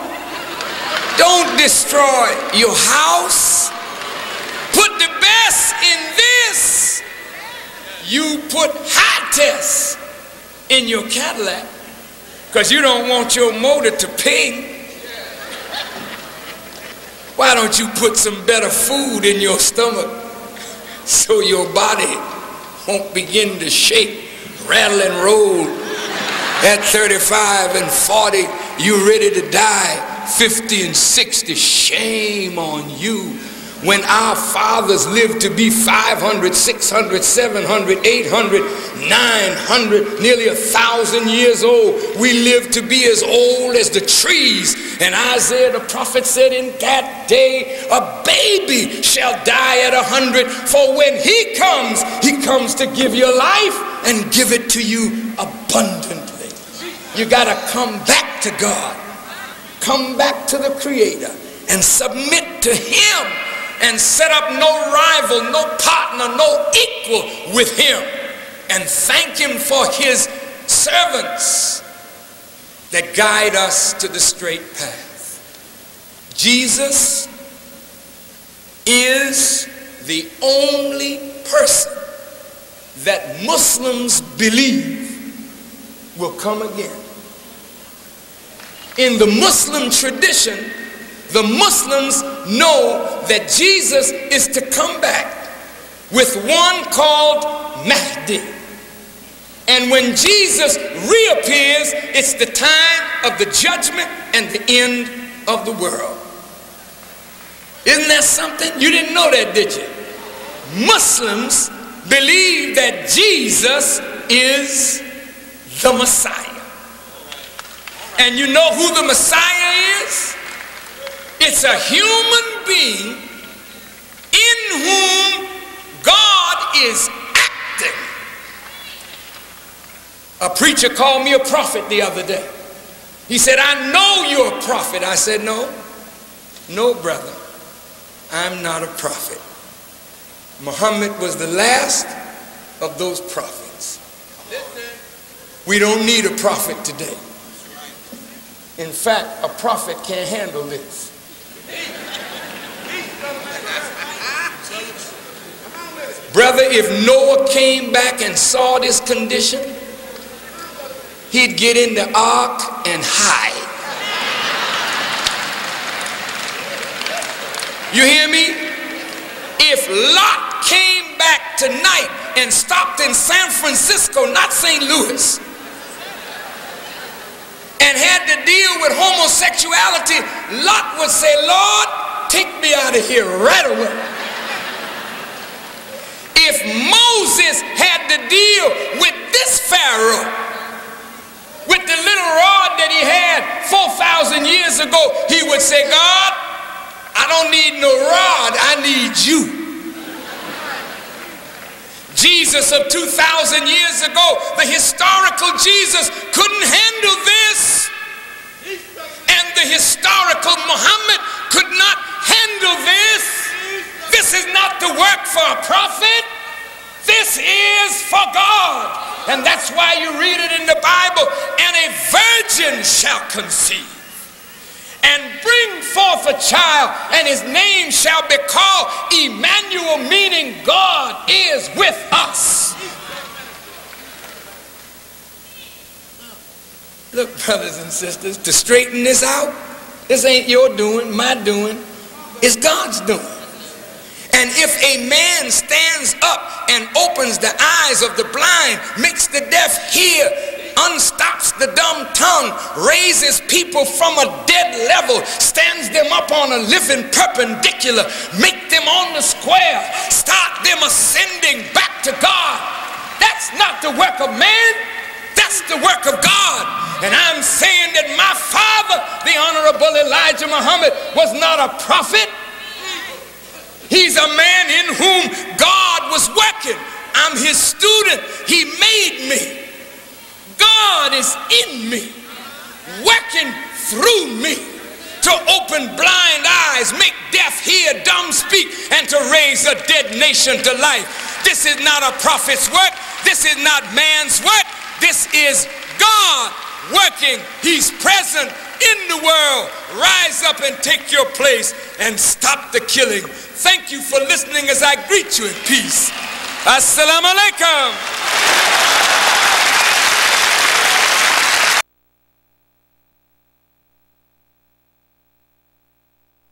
[SPEAKER 13] Don't destroy your house. Put the best in this. You put high tests in your Cadillac because you don't want your motor to ping. Why don't you put some better food in your stomach so your body won't begin to shake, rattle and roll at 35 and 40, you ready to die, 50 and 60, shame on you. When our fathers lived to be 500, 600, 700, 800, 900, nearly 1,000 years old, we lived to be as old as the trees. And Isaiah the prophet said, in that day a baby shall die at 100, for when he comes to give you life and give it to you abundantly. You got to come back to God, come back to the Creator and submit to Him. And set up no rival, no partner, no equal with Him. And thank Him for His servants that guide us to the straight path. Jesus is the only person that Muslims believe will come again. In the Muslim tradition, the Muslims know that Jesus is to come back with one called Mahdi. And when Jesus reappears, it's the time of the judgment and the end of the world. Isn't that something? You didn't know that, did you? Muslims believe that Jesus is the Messiah. And you know who the Messiah is? It's a human being in whom God is acting. A preacher called me a prophet the other day. He said, I know you're a prophet. I said, no, brother, I'm not a prophet. Muhammad was the last of those prophets. We don't need a prophet today. In fact, a prophet can't handle this. Brother, if Noah came back and saw this condition, he'd get in the ark and hide. You hear me? If Lot came back tonight and stopped in San Francisco, not St. Louis, and had to deal with homosexuality, Lot would say, Lord, take me out of here right away. If Moses had to deal with this Pharaoh, with the little rod that he had 4,000 years ago, he would say, God, I don't need no rod, I need you. Jesus of 2,000 years ago, the historical Jesus, couldn't handle this. And the historical Muhammad could not handle this. This is not the work for a prophet. This is for God. And that's why you read it in the Bible, and a virgin shall conceive and bring forth a child, and his name shall be called Emmanuel, meaning God is with us. Look, brothers and sisters, to straighten this out, this ain't your doing, my doing, it's God's doing. And if a man stands up and opens the eyes of the blind, makes the deaf hear, unstops the dumb tongue, raises people from a dead level, stands them up on a living perpendicular, make them on the square, start them ascending back to God, that's not the work of man, that's the work of God. And I'm saying that my father, the Honorable Elijah Muhammad, was not a prophet. He's a man in whom God was working. I'm his student. He made me. God is in me, working through me to open blind eyes, make deaf hear, dumb speak, and to raise a dead nation to life. This is not a prophet's work. This is not man's work. This is God working. He's present in the world. Rise up and take your place and stop the killing. Thank you for listening as I greet you in peace. Assalamu alaikum.